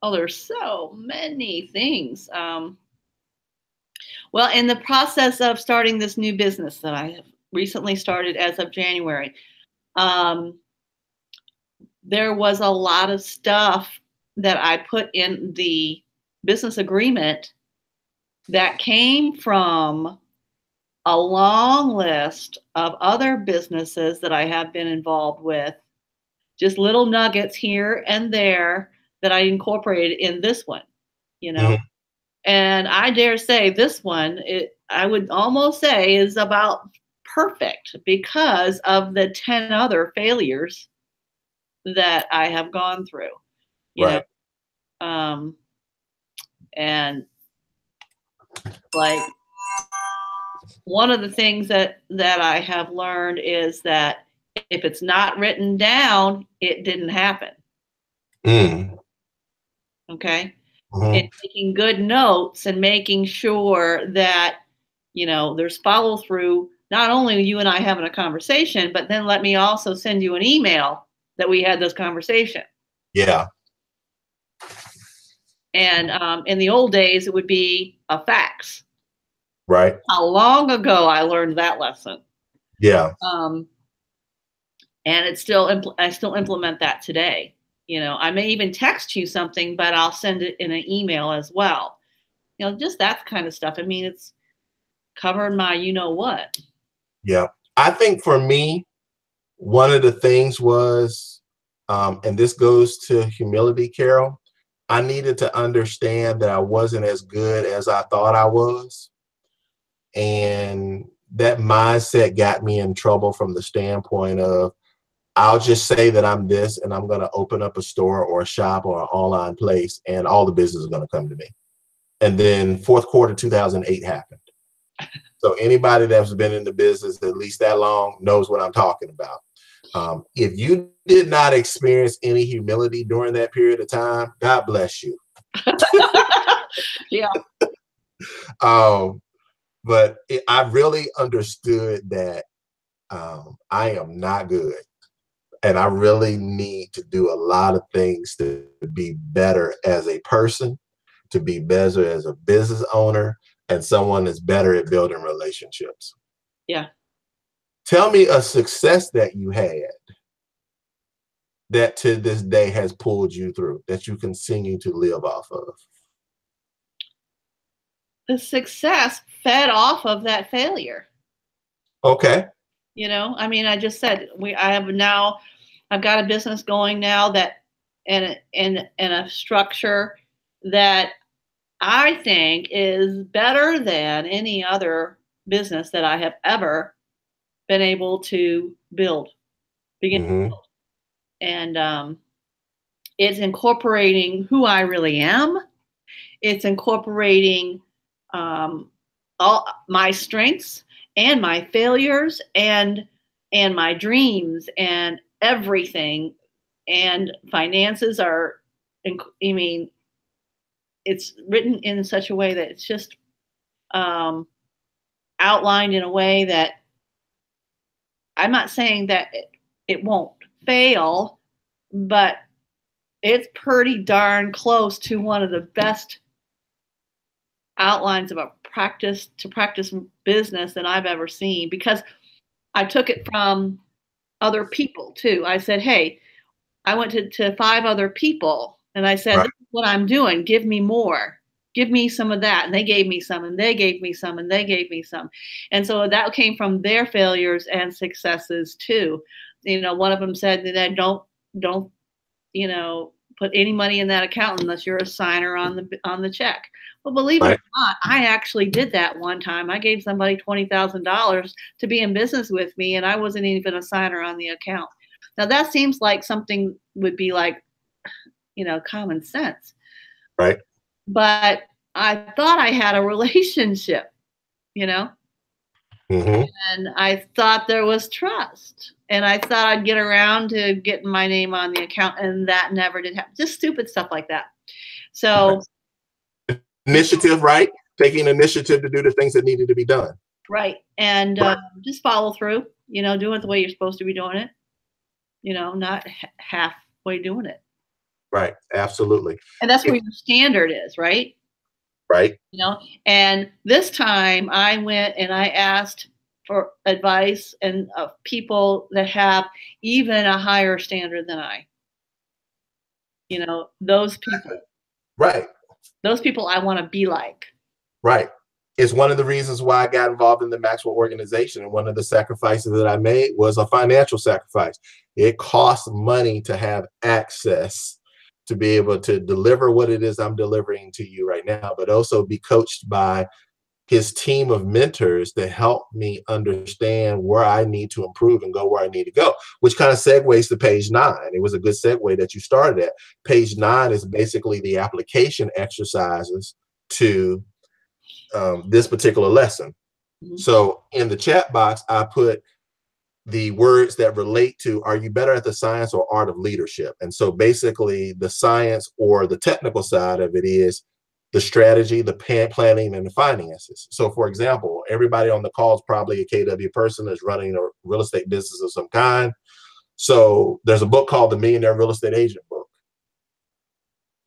Oh, there's so many things. Well, in the process of starting this new business that I have recently started as of January, there was a lot of stuff that I put in the business agreement that came from a long list of other businesses that I have been involved with, just little nuggets here and there that I incorporated in this one, you know. Mm-hmm. And I dare say this one, I would almost say, is about perfect because of the 10 other failures that I have gone through, you know. And like, one of the things that I have learned is that if it's not written down, it didn't happen. Okay. Mm-hmm. And taking good notes and making sure that, you know, there's follow through, not only you and I having a conversation, but then let me also send you an email that we had this conversation. Yeah. And in the old days, it would be a fax. Right. How long ago I learned that lesson. Yeah. And it's still, I still implement that today. You know, I may even text you something, but I'll send it in an email as well. You know, just that kind of stuff. I mean, it's covered my, you know what. Yeah. I think for me, one of the things was, and this goes to humility, Carol, I needed to understand that I wasn't as good as I thought I was. And that mindset got me in trouble from the standpoint of, I'll just say that I'm this and I'm going to open up a store or a shop or an online place and all the business is going to come to me. And then fourth quarter 2008 happened. So anybody that's been in the business at least that long knows what I'm talking about. If you did not experience any humility during that period of time, God bless you. Yeah. But I really understood that I am not good. And I really need to do a lot of things to be better as a person, to be better as a business owner, and someone that's better at building relationships. Yeah. Tell me a success that you had that to this day has pulled you through, that you continue to live off of. The success fed off of that failure. Okay. You know, I mean, I just said, I've got a business going now that, and a structure that I think is better than any other business that I have ever been able to begin to build. And it's incorporating who I really am. It's incorporating all my strengths and my failures and my dreams and everything. And finances are, I mean, it's written in such a way that it's just outlined in a way that I'm not saying that it won't fail, but it's pretty darn close to one of the best outlines of a practice business that I've ever seen, because I took it from other people too. I said, hey, I went to 5 other people and I said, right, this is what I'm doing. Give me more. Give me some of that. And they gave me some, and they gave me some, and they gave me some. And so that came from their failures and successes too. You know, one of them said that don't, you know, put any money in that account unless you're a signer on the check. Well, believe it or not, I actually did that one time. I gave somebody $20,000 to be in business with me, and I wasn't even a signer on the account. Now that seems like something would be like common sense. Right. But I thought I had a relationship, Mm-hmm. and I thought there was trust, and I thought I'd get around to getting my name on the account, and that never did happen. Just stupid stuff like that. So initiative, right? Taking initiative to do the things that needed to be done. Right. And just follow through, doing it the way you're supposed to be doing it, not halfway doing it. Right. Absolutely. And that's where your standard is, right? Right. And this time I went and I asked for advice and people that have even a higher standard than I. Those people. Right. Those people I want to be like. Right. It's one of the reasons why I got involved in the Maxwell organization. And one of the sacrifices that I made was a financial sacrifice. It costs money to have access to be able to deliver what it is I'm delivering to you right now, but also be coached by his team of mentors to help me understand where I need to improve and go where I need to go, which kind of segues to page 9. It was a good segue that you started at. Page 9 is basically the application exercises to this particular lesson. Mm-hmm. So in the chat box, I put the words that relate to, are you better at the science or art of leadership? And so basically the science or the technical side of it is the strategy, the planning, and the finances. So for example, everybody on the call is probably a KW person that's running a real estate business of some kind. So there's a book called The Millionaire Real Estate Agent Book.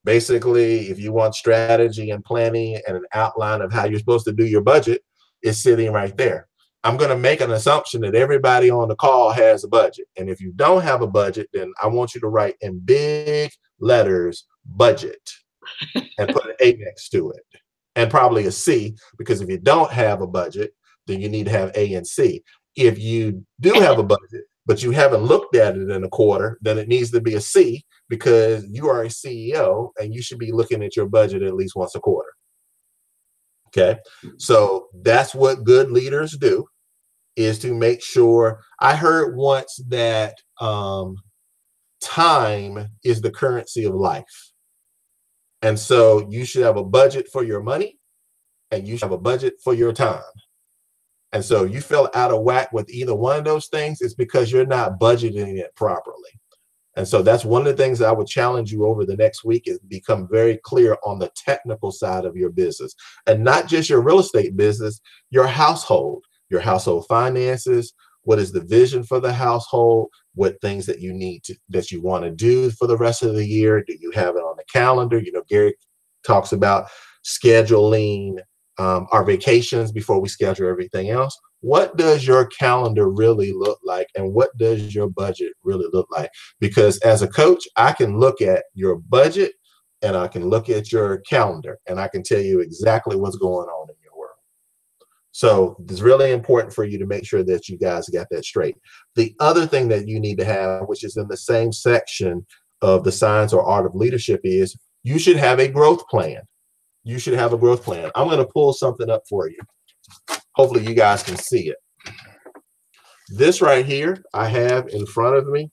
Basically, if you want strategy and planning and an outline of how you're supposed to do your budget, it's sitting right there. I'm going to make an assumption that everybody on the call has a budget. And if you don't have a budget, then I want you to write in big letters, budget, and put an A next to it. And probably a C, because if you don't have a budget, then you need to have A and C. If you do have a budget, but you haven't looked at it in a quarter, then it needs to be a C, because you are a CEO and you should be looking at your budget at least once a quarter. Okay, so that's what good leaders do, is to make sure. I heard once that time is the currency of life. And so you should have a budget for your money and you should have a budget for your time. And so you feel out of whack with either one of those things, it's because you're not budgeting it properly. And so that's one of the things that I would challenge you over the next week, is become very clear on the technical side of your business, and not just your real estate business, your household finances. What is the vision for the household? What things that you need to, that you want to do for the rest of the year? Do you have it on the calendar? Gary talks about scheduling our vacations before we schedule everything else. What does your calendar really look like? And what does your budget really look like? Because as a coach, I can look at your budget and I can look at your calendar and I can tell you exactly what's going on in your world. So it's really important for you to make sure that you guys got that straight. The other thing that you need to have, which is in the same section of the science or art of leadership, is you should have a growth plan. You should have a growth plan. I'm going to pull something up for you. Hopefully you guys can see it. This right here, I have in front of me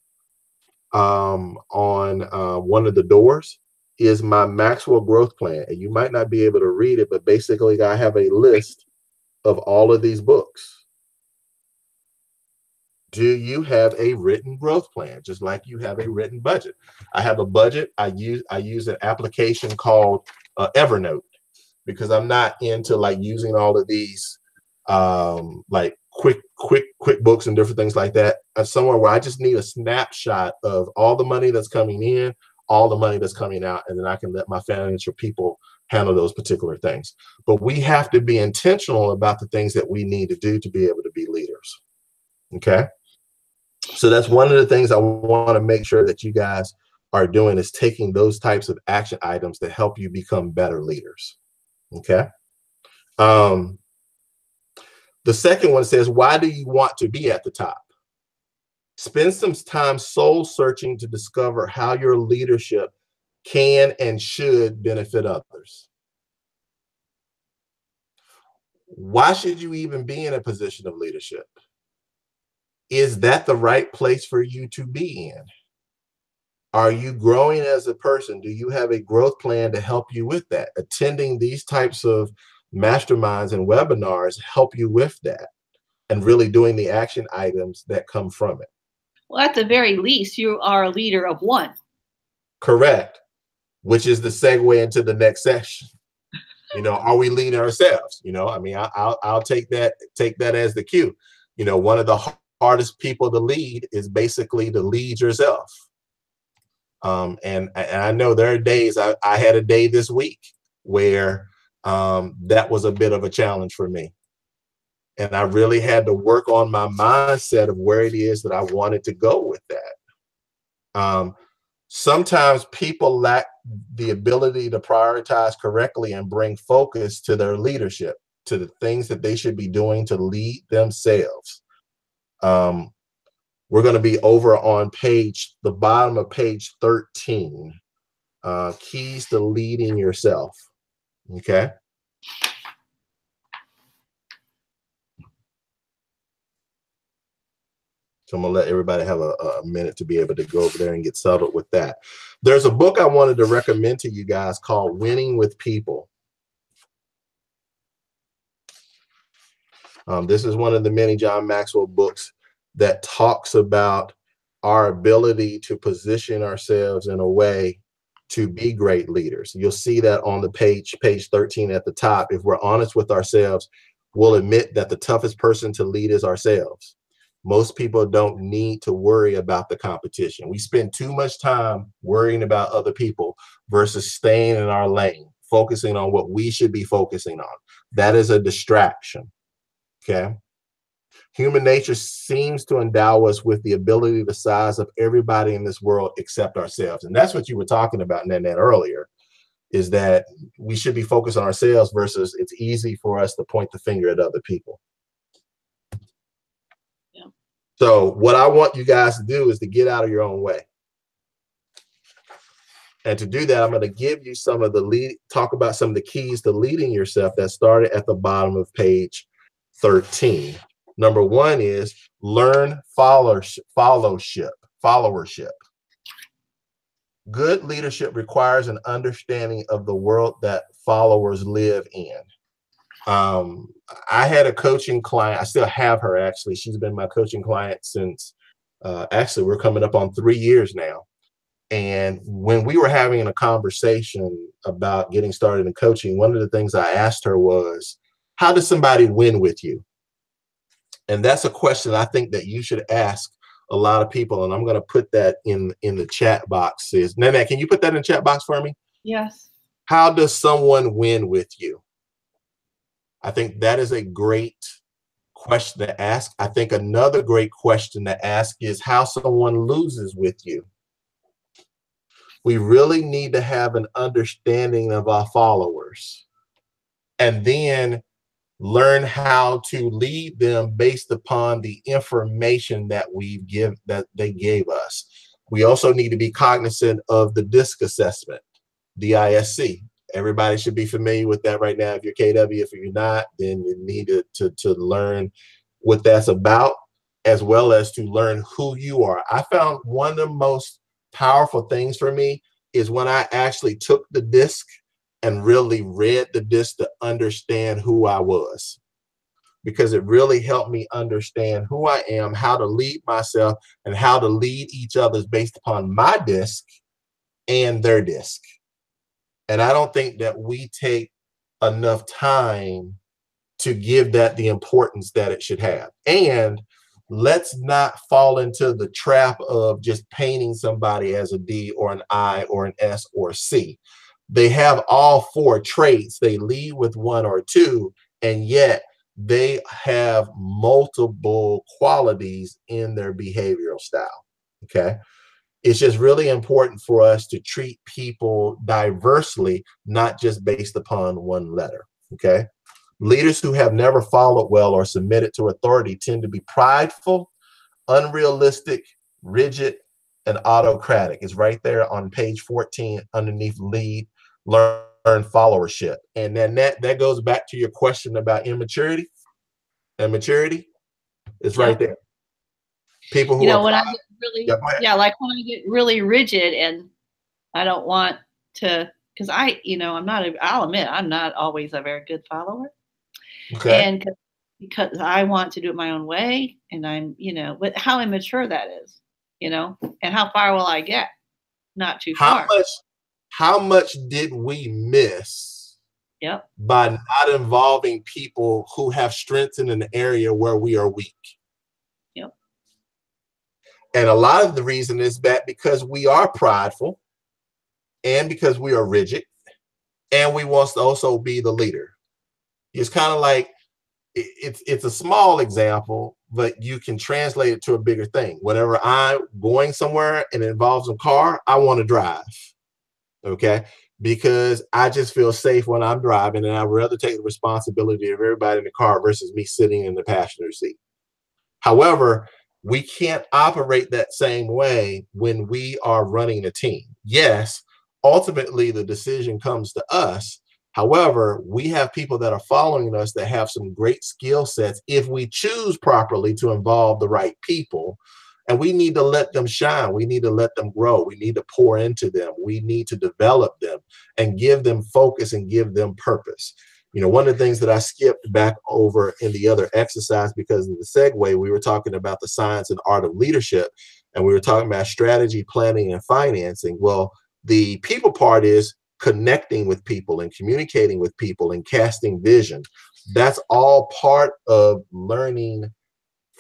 on one of the doors is my Maxwell growth plan. And you might not be able to read it, but basically I have a list of all of these books. Do you have a written growth plan? Just like you have a written budget. I have a budget. I use an application called Evernote, because I'm not into like using all of these like quick books and different things like that. Somewhere where I just need a snapshot of all the money that's coming in, all the money that's coming out, and then I can let my financial people handle those particular things. But we have to be intentional about the things that we need to do to be able to be leaders. Okay. So that's one of the things I want to make sure that you guys are doing, is taking those types of action items to help you become better leaders. Okay. The second one says, why do you want to be at the top? Spend some time soul searching to discover how your leadership can and should benefit others. Why should you even be in a position of leadership? Is that the right place for you to be in? Are you growing as a person? Do you have a growth plan to help you with that? Attending these types of masterminds and webinars help you with that, and really doing the action items that come from it. Well, at the very least, you are a leader of one. Correct. Which is the segue into the next session. You know, are we leading ourselves? You know, I mean, I'll take that as the cue. You know, one of the hardest people to lead is basically to lead yourself. And I know there are days, I had a day this week where that was a bit of a challenge for me. And I really had to work on my mindset of where it is that I wanted to go with that. Sometimes people lack the ability to prioritize correctly and bring focus to their leadership, to the things that they should be doing to lead themselves. We're going to be over on the bottom of page 13, keys to leading yourself. Okay. So I'm going to let everybody have a minute to be able to go over there and get settled with that. There's a book I wanted to recommend to you guys called Winning with People. This is one of the many John Maxwell books that talks about our ability to position ourselves in a way to be great leaders. You'll see that on the page 13 at the top. If we're honest with ourselves, we'll admit that the toughest person to lead is ourselves. Most people don't need to worry about the competition. We spend too much time worrying about other people versus staying in our lane, focusing on what we should be focusing on. That is a distraction. Okay. Human nature seems to endow us with the ability to size up everybody in this world except ourselves. And that's what you were talking about, Nanette, earlier, is that we should be focused on ourselves versus it's easy for us to point the finger at other people. Yeah. So what I want you guys to do is to get out of your own way. And to do that, I'm going to give you talk about some of the keys to leading yourself that started at the bottom of page 13. Number one is learn followership. Good leadership requires an understanding of the world that followers live in. I had a coaching client. I still have her, actually. She's been my coaching client since, actually, we're coming up on 3 years now. And when we were having a conversation about getting started in coaching, one of the things I asked her was, how does somebody win with you? And that's a question I think that you should ask a lot of people. And I'm going to put that in the chat box. Nana, can you put that in the chat box for me? Yes. How does someone win with you? I think that is a great question to ask. I think another great question to ask is how someone loses with you. We really need to have an understanding of our followers and then learn how to lead them based upon the information that they gave us. We also need to be cognizant of the DISC assessment, DISC. Everybody should be familiar with that right now. If you're KW, if you're not, then you need to learn what that's about, as well as to learn who you are. I found one of the most powerful things for me is when I actually took the DISC and really read the DISC to understand who I was, because it really helped me understand who I am, how to lead myself, and how to lead each other based upon my DISC and their DISC. And I don't think that we take enough time to give that the importance that it should have. And let's not fall into the trap of just painting somebody as a D or an I or an S or a C. They have all 4 traits. They lead with 1 or 2, and yet they have multiple qualities in their behavioral style. Okay. It's just really important for us to treat people diversely, not just based upon one letter. Okay. Leaders who have never followed well or submitted to authority tend to be prideful, unrealistic, rigid, and autocratic. It's right there on page 14 underneath lead, learn followership. And then that goes back to your question about immaturity and maturity. It's right there. People who really, Yeah, go ahead. yeah, like when I get really rigid and I don't want to, because I'll admit, I'm not always a very good follower. Okay. And because I want to do it my own way, and but how immature that is, and how far will I get? Not too far. How much did we miss Yep. by not involving people who have strengths in an area where we are weak? Yep. And a lot of the reason is that because we are prideful and because we are rigid and we want to also be the leader. It's kind of like, it's a small example, but you can translate it to a bigger thing. Whenever I'm going somewhere and it involves a car, I want to drive. Okay. Because I just feel safe when I'm driving, and I'd rather take the responsibility of everybody in the car versus me sitting in the passenger seat. However, we can't operate that same way when we are running a team. Yes, ultimately the decision comes to us. However, we have people that are following us that have some great skill sets if we choose properly to involve the right people. And we need to let them shine. We need to let them grow. We need to pour into them. We need to develop them and give them focus and give them purpose. One of the things that I skipped back over in the other exercise because of the segue, we were talking about the science and art of leadership, and we were talking about strategy, planning, and financing. Well, the people part is connecting with people and communicating with people and casting vision. That's all part of learning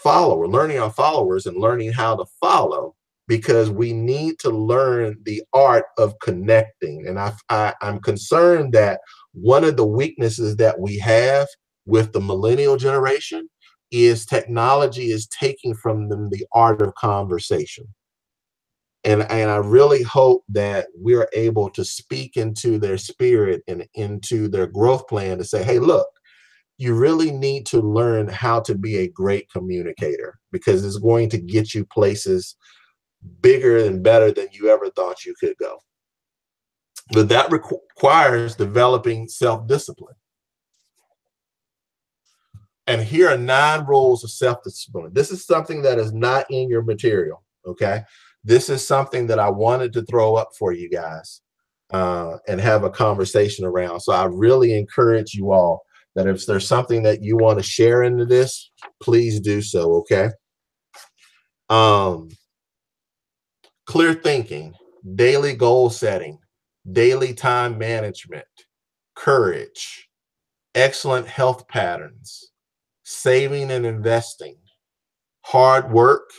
our followers and learning how to follow, because we need to learn the art of connecting. And I'm concerned that one of the weaknesses that we have with the millennial generation is technology is taking from them the art of conversation. And I really hope that we're able to speak into their spirit and into their growth plan to say, hey, look, you really need to learn how to be a great communicator, because it's going to get you places bigger and better than you ever thought you could go. But that requires developing self-discipline. And here are 9 rules of self-discipline. This is something that is not in your material, okay? This is something that I wanted to throw up for you guys and have a conversation around. So I really encourage you all that if there's something that you want to share into this, please do so, okay? Clear thinking, daily goal setting, daily time management, courage, excellent health patterns, saving and investing, hard work,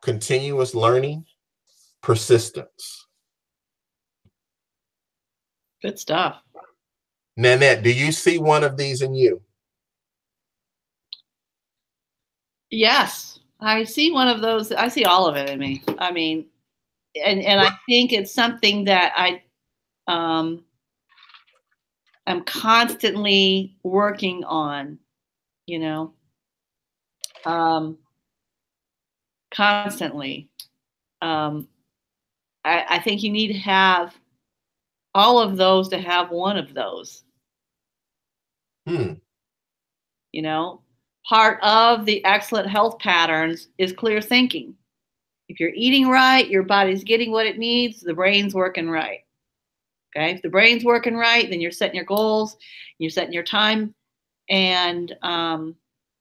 continuous learning, persistence. Good stuff. Nanette, do you see one of these in you? Yes, I see one of those. I see all of it in me. I mean, and I think it's something that I'm constantly working on, constantly. I think you need to have all of those to have one of those. Part of the excellent health patterns is clear thinking. If you're eating right, your body's getting what it needs, the brain's working right. Okay, if the brain's working right, then you're setting your goals, you're setting your time, and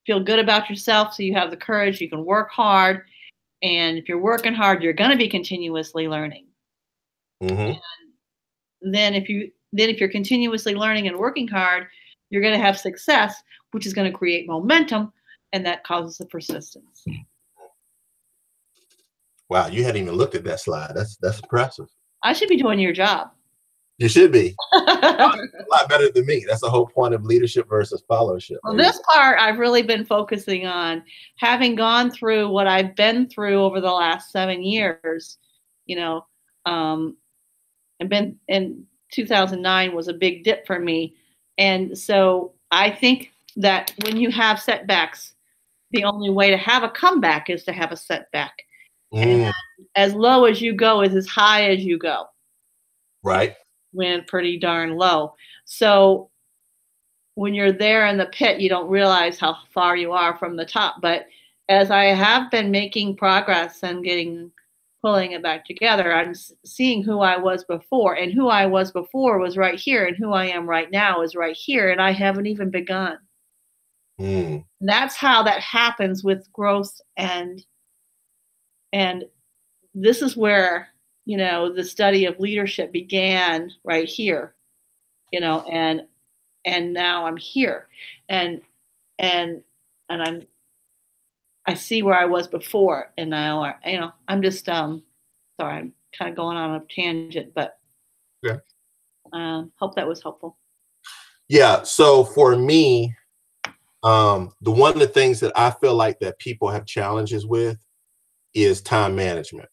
feel good about yourself, so you have the courage, you can work hard. And if you're working hard, you're going to be continuously learning. Mm-hmm. And then if you're continuously learning and working hard, you're going to have success, which is going to create momentum, and that causes the persistence. Wow, you hadn't even looked at that slide. That's impressive. I should be doing your job. You should be. A lot better than me. That's the whole point of leadership versus followership. Well, this part I've really been focusing on, having gone through what I've been through over the last 7 years. And been in 2009 was a big dip for me, and so I think that when you have setbacks, the only way to have a comeback is to have a setback. And as low as you go is as high as you go. Right. Went pretty darn low. So when you're there in the pit, you don't realize how far you are from the top. But as I have been making progress and pulling it back together, I'm seeing who I was before, and who I was before was right here, and who I am right now is right here, and I haven't even begun. Mm. That's how that happens with growth, and this is where, you know, the study of leadership began right here, you know, and now I'm here, and I see where I was before, and now, you know, I'm just sorry, I'm kind of going on a tangent, but yeah. Hope that was helpful. Yeah. So for me, the one of the things that I feel like that people have challenges with is time management.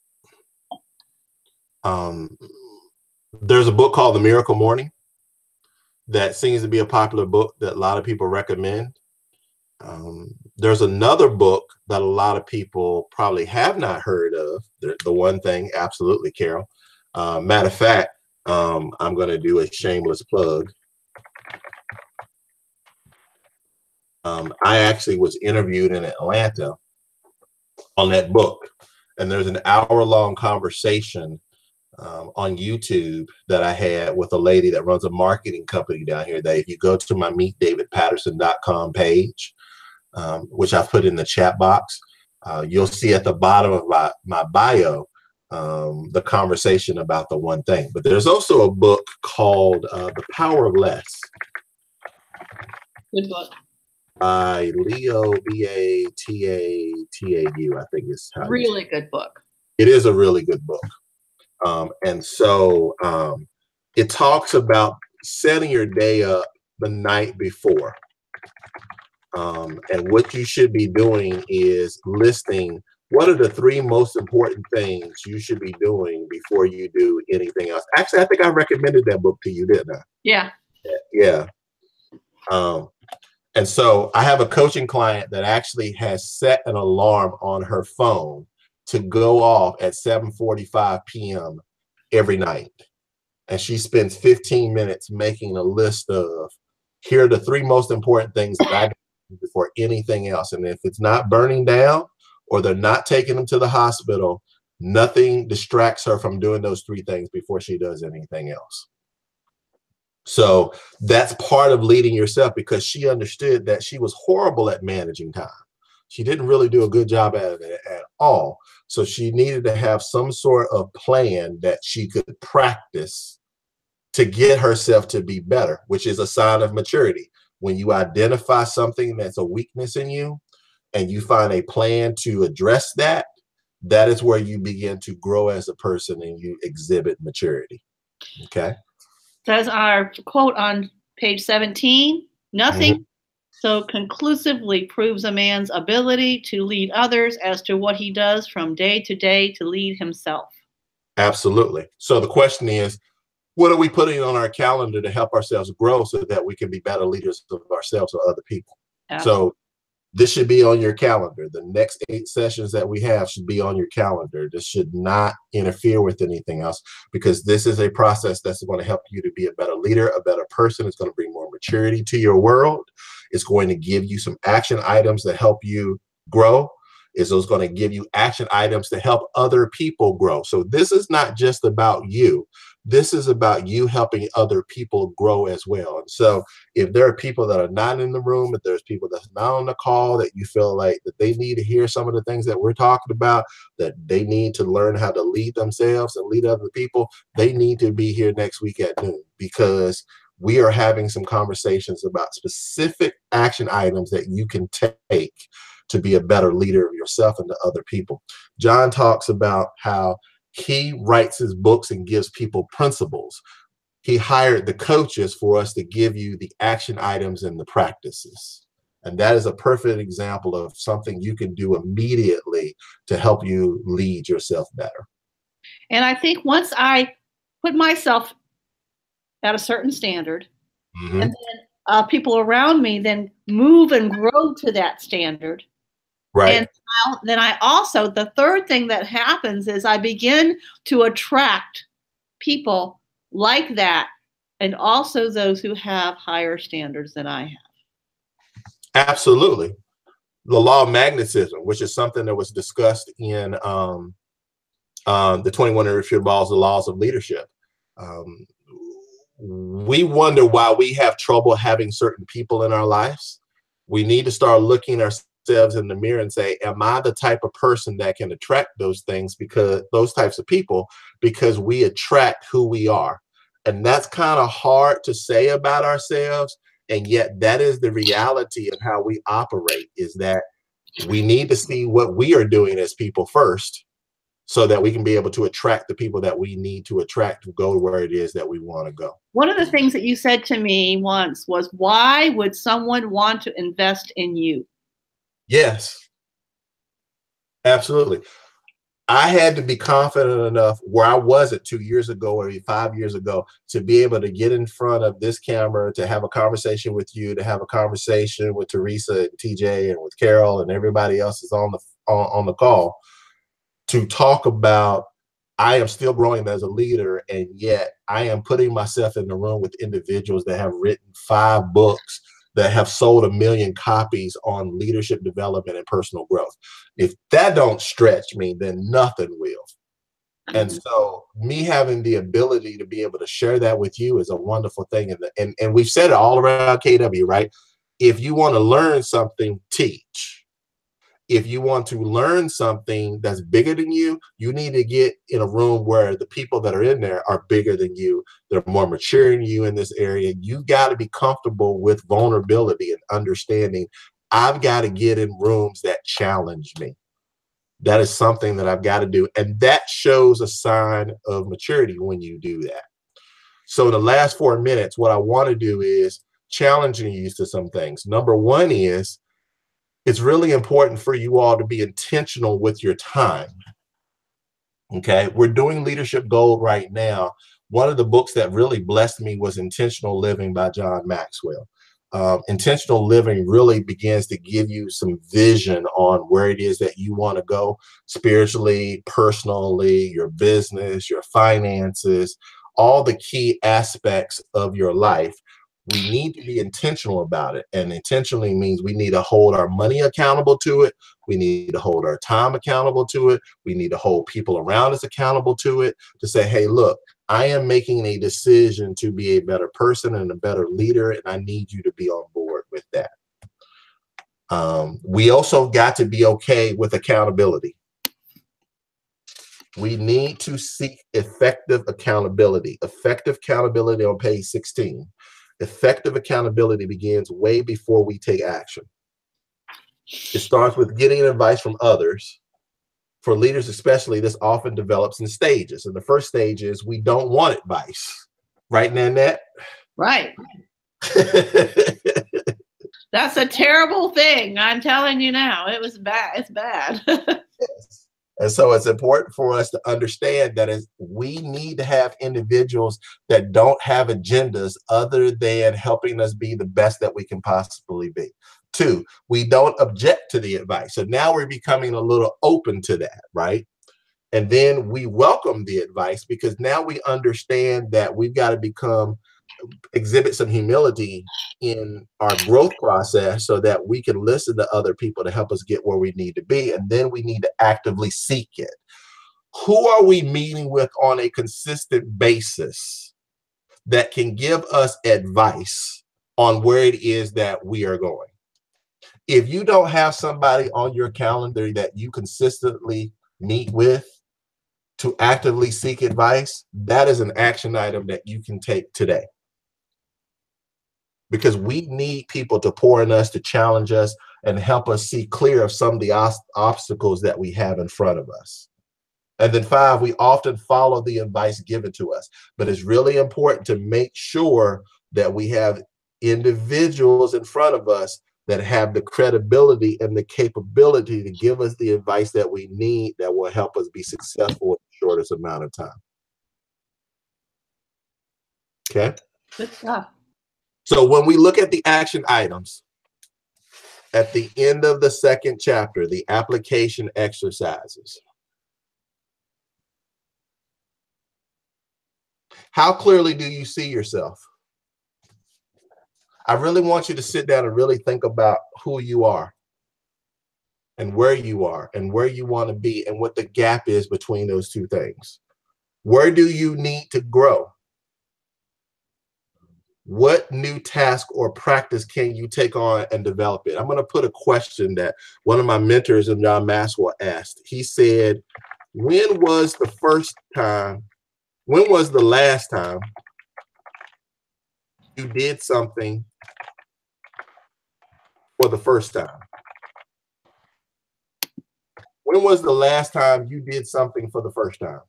There's a book called The Miracle Morning that seems to be a popular book that a lot of people recommend. There's another book that a lot of people probably have not heard of. The One Thing, absolutely, Carol. Matter of fact, I'm going to do a shameless plug. I actually was interviewed in Atlanta on that book, and there's an hour-long conversation on YouTube that I had with a lady that runs a marketing company down here. That if you go to my meetdavidpatterson.com page, which I put in the chat box, you'll see at the bottom of my bio the conversation about The One Thing. But there's also a book called The Power of Less. Good book. By Leo, Batau, I think is how. Really good book. It is a really good book. And so it talks about setting your day up the night before. And what you should be doing is listing what are the 3 most important things you should be doing before you do anything else. Actually, I think I recommended that book to you, didn't I? Yeah. Yeah. And so I have a coaching client that actually has set an alarm on her phone to go off at 7:45 p.m. every night. And she spends 15 minutes making a list of, here are the 3 most important things that I do before anything else. And if it's not burning down or they're not taking them to the hospital, nothing distracts her from doing those 3 things before she does anything else. So that's part of leading yourself, because she understood that she was horrible at managing time. She didn't really do a good job at it at all. So she needed to have some sort of plan that she could practice to get herself to be better, which is a sign of maturity. When you identify something that's a weakness in you and you find a plan to address that, that is where you begin to grow as a person and you exhibit maturity. Okay. That's our quote on page 17. Nothing so conclusively proves a man's ability to lead others as to what he does from day to day to lead himself. Absolutely. So the question is, what are we putting on our calendar to help ourselves grow so that we can be better leaders of ourselves or other people? Absolutely. So this should be on your calendar. The next 8 sessions that we have should be on your calendar. This should not interfere with anything else, because this is a process that's going to help you to be a better leader, a better person. It's going to bring more maturity to your world. It's going to give you some action items that help you grow. It's going to give you action items to help other people grow. So this is not just about you. This is about you helping other people grow as well. And so if there are people that are not in the room, if there's people that's not on the call that you feel like that they need to hear some of the things that we're talking about, that they need to learn how to lead themselves and lead other people, they need to be here next week at noon, because we are having some conversations about specific action items that you can take to be a better leader of yourself and to other people. John talks about how he writes his books and gives people principles. He hired the coaches for us to give you the action items and the practices. And that is a perfect example of something you can do immediately to help you lead yourself better. And I think once I put myself at a certain standard, and then people around me then move and grow to that standard. Right. And then I also, the third thing that happens is I begin to attract people like that, and also those who have higher standards than I have. Absolutely. the law of magnetism, which is something that was discussed in the 21 Irrefutable Laws, the laws of leadership. We wonder why we have trouble having certain people in our lives. We need to start looking ourselves in the mirror and say, am I the type of person that can attract those things, because those types of people, because we attract who we are. And that's kind of hard to say about ourselves. And yet that is the reality of how we operate, is that we need to see what we are doing as people first, so that we can be able to attract the people that we need to attract to go where it is that we want to go. One of the things that you said to me once was, why would someone want to invest in you? Yes, absolutely. I had to be confident enough where I wasn't 2 years ago or 5 years ago to be able to get in front of this camera, to have a conversation with you, to have a conversation with Teresa and TJ and with Carol and everybody else is on the call, to talk about, I am still growing as a leader, and yet I am putting myself in the room with individuals that have written 5 books, that have sold 1 million copies on leadership development and personal growth. If that don't stretch me, then nothing will. And so me having the ability to be able to share that with you is a wonderful thing. And we've said it all around KW, right? If you want to learn something, teach. If you want to learn something that's bigger than you, you need to get in a room where the people that are in there are bigger than you. They're more mature than you in this area. You got to be comfortable with vulnerability and understanding. I've got to get in rooms that challenge me. That is something that I've got to do. And that shows a sign of maturity when you do that. So in the last 4 minutes, what I want to do is challenging you to some things. Number one is, it's really important for you all to be intentional with your time. Okay, we're doing Leadership Gold right now. One of the books that really blessed me was Intentional Living by John Maxwell. Intentional living really begins to give you some vision on where it is that you want to go spiritually, personally, your business, your finances, all the key aspects of your life. We need to be intentional about it. And intentionally means we need to hold our money accountable to it. We need to hold our time accountable to it. We need to hold people around us accountable to it, to say, hey, look, I am making a decision to be a better person and a better leader, and I need you to be on board with that. We also got to be okay with accountability. We need to seek effective accountability. Effective accountability on page 16. Effective accountability begins way before we take action. It starts with getting advice from others. For leaders especially, this often develops in stages. And the first stage is we don't want advice. Right, Nanette? Right. That's a terrible thing. I'm telling you now. It was bad. It's bad. Yes. And so it's important for us to understand that we need to have individuals that don't have agendas other than helping us be the best that we can possibly be. 2, we don't object to the advice. So now we're becoming a little open to that, right? And then we welcome the advice, because now we understand that we've got to exhibit some humility in our growth process so that we can listen to other people to help us get where we need to be. And then we need to actively seek it. Who are we meeting with on a consistent basis that can give us advice on where it is that we are going? If you don't have somebody on your calendar that you consistently meet with to actively seek advice, that is an action item that you can take today. Because we need people to pour in us, to challenge us, and help us see clear of some of the obstacles that we have in front of us. And then 5, we often follow the advice given to us. But it's really important to make sure that we have individuals in front of us that have the credibility and the capability to give us the advice that we need that will help us be successful in the shortest amount of time. Okay? Good stuff. So when we look at the action items, at the end of the 2nd chapter, the application exercises. How clearly do you see yourself? I really want you to sit down and really think about who you are. and where you are and where you want to be and what the gap is between those two things. Where do you need to grow? What new task or practice can you take on and develop it? I'm going to put a question that one of my mentors, John Maxwell, asked. He said, when was the last time you did something for the first time? When was the last time you did something for the first time?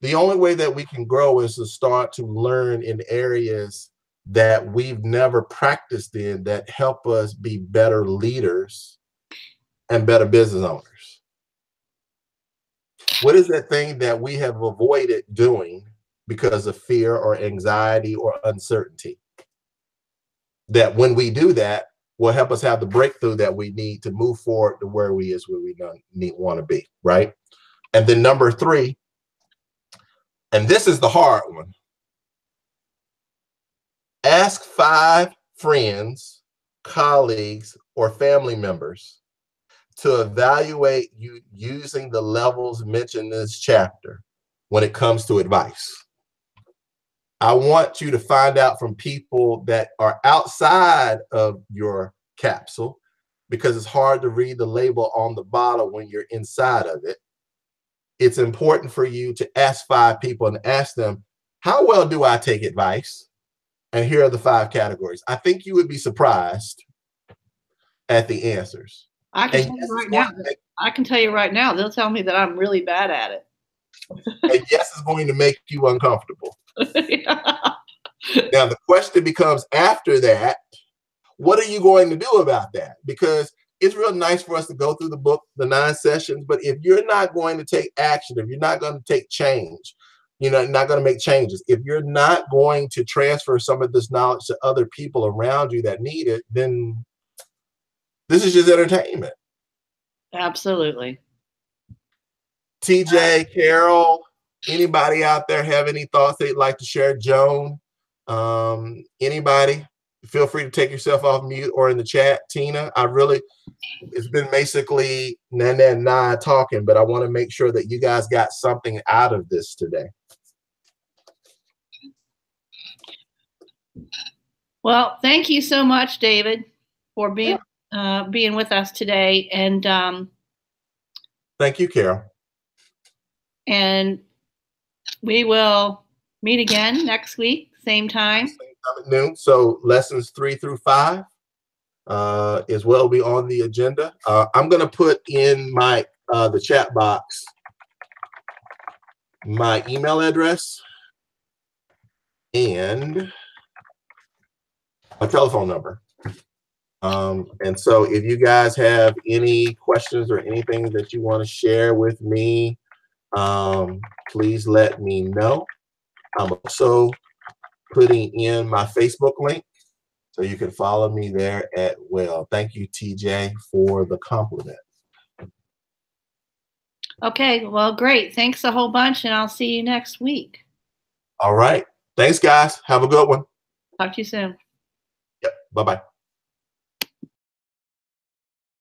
The only way that we can grow is to start to learn in areas that we've never practiced in that help us be better leaders and better business owners. What is that thing that we have avoided doing because of fear or anxiety or uncertainty? That when we do that, will help us have the breakthrough that we need to move forward to where we want to be, right? And then number 3, and this is the hard one. Ask 5 friends, colleagues, or family members to evaluate you using the levels mentioned in this chapter when it comes to advice. I want you to find out from people that are outside of your capsule, because it's hard to read the label on the bottle when you're inside of it. It's important for you to ask 5 people and ask them, how well do I take advice? And here are the 5 categories. I think you would be surprised at the answers. I can tell you right now, they'll tell me that I'm really bad at it. And yes, it's going to make you uncomfortable. Yeah. Now, the question becomes after that, what are you going to do about that? Because it's real nice for us to go through the book, the 9 sessions, but if you're not going to take action, if you're not going to take change, you're not going to make changes, if you're not going to transfer some of this knowledge to other people around you that need it, then this is just entertainment. Absolutely. TJ, Carol, anybody out there have any thoughts they'd like to share? Joan, anybody? Feel free to take yourself off mute or in the chat. Tina, it's been basically Nana and I talking, but I want to make sure that you guys got something out of this today. Well, thank you so much, David, for being with us today. And thank you, Carol. And we will meet again next week, same time. Same time at noon. So lessons 3 through 5 as well be on the agenda. I'm going to put in my the chat box my email address and my telephone number. And so if you guys have any questions or anything that you want to share with me, please let me know. I'm also putting in my Facebook link so you can follow me there as well. Thank you, TJ, for the compliment. Okay, well, great. Thanks a whole bunch, and I'll see you next week. All right. Thanks, guys. Have a good one. Talk to you soon. Yep. Bye-bye.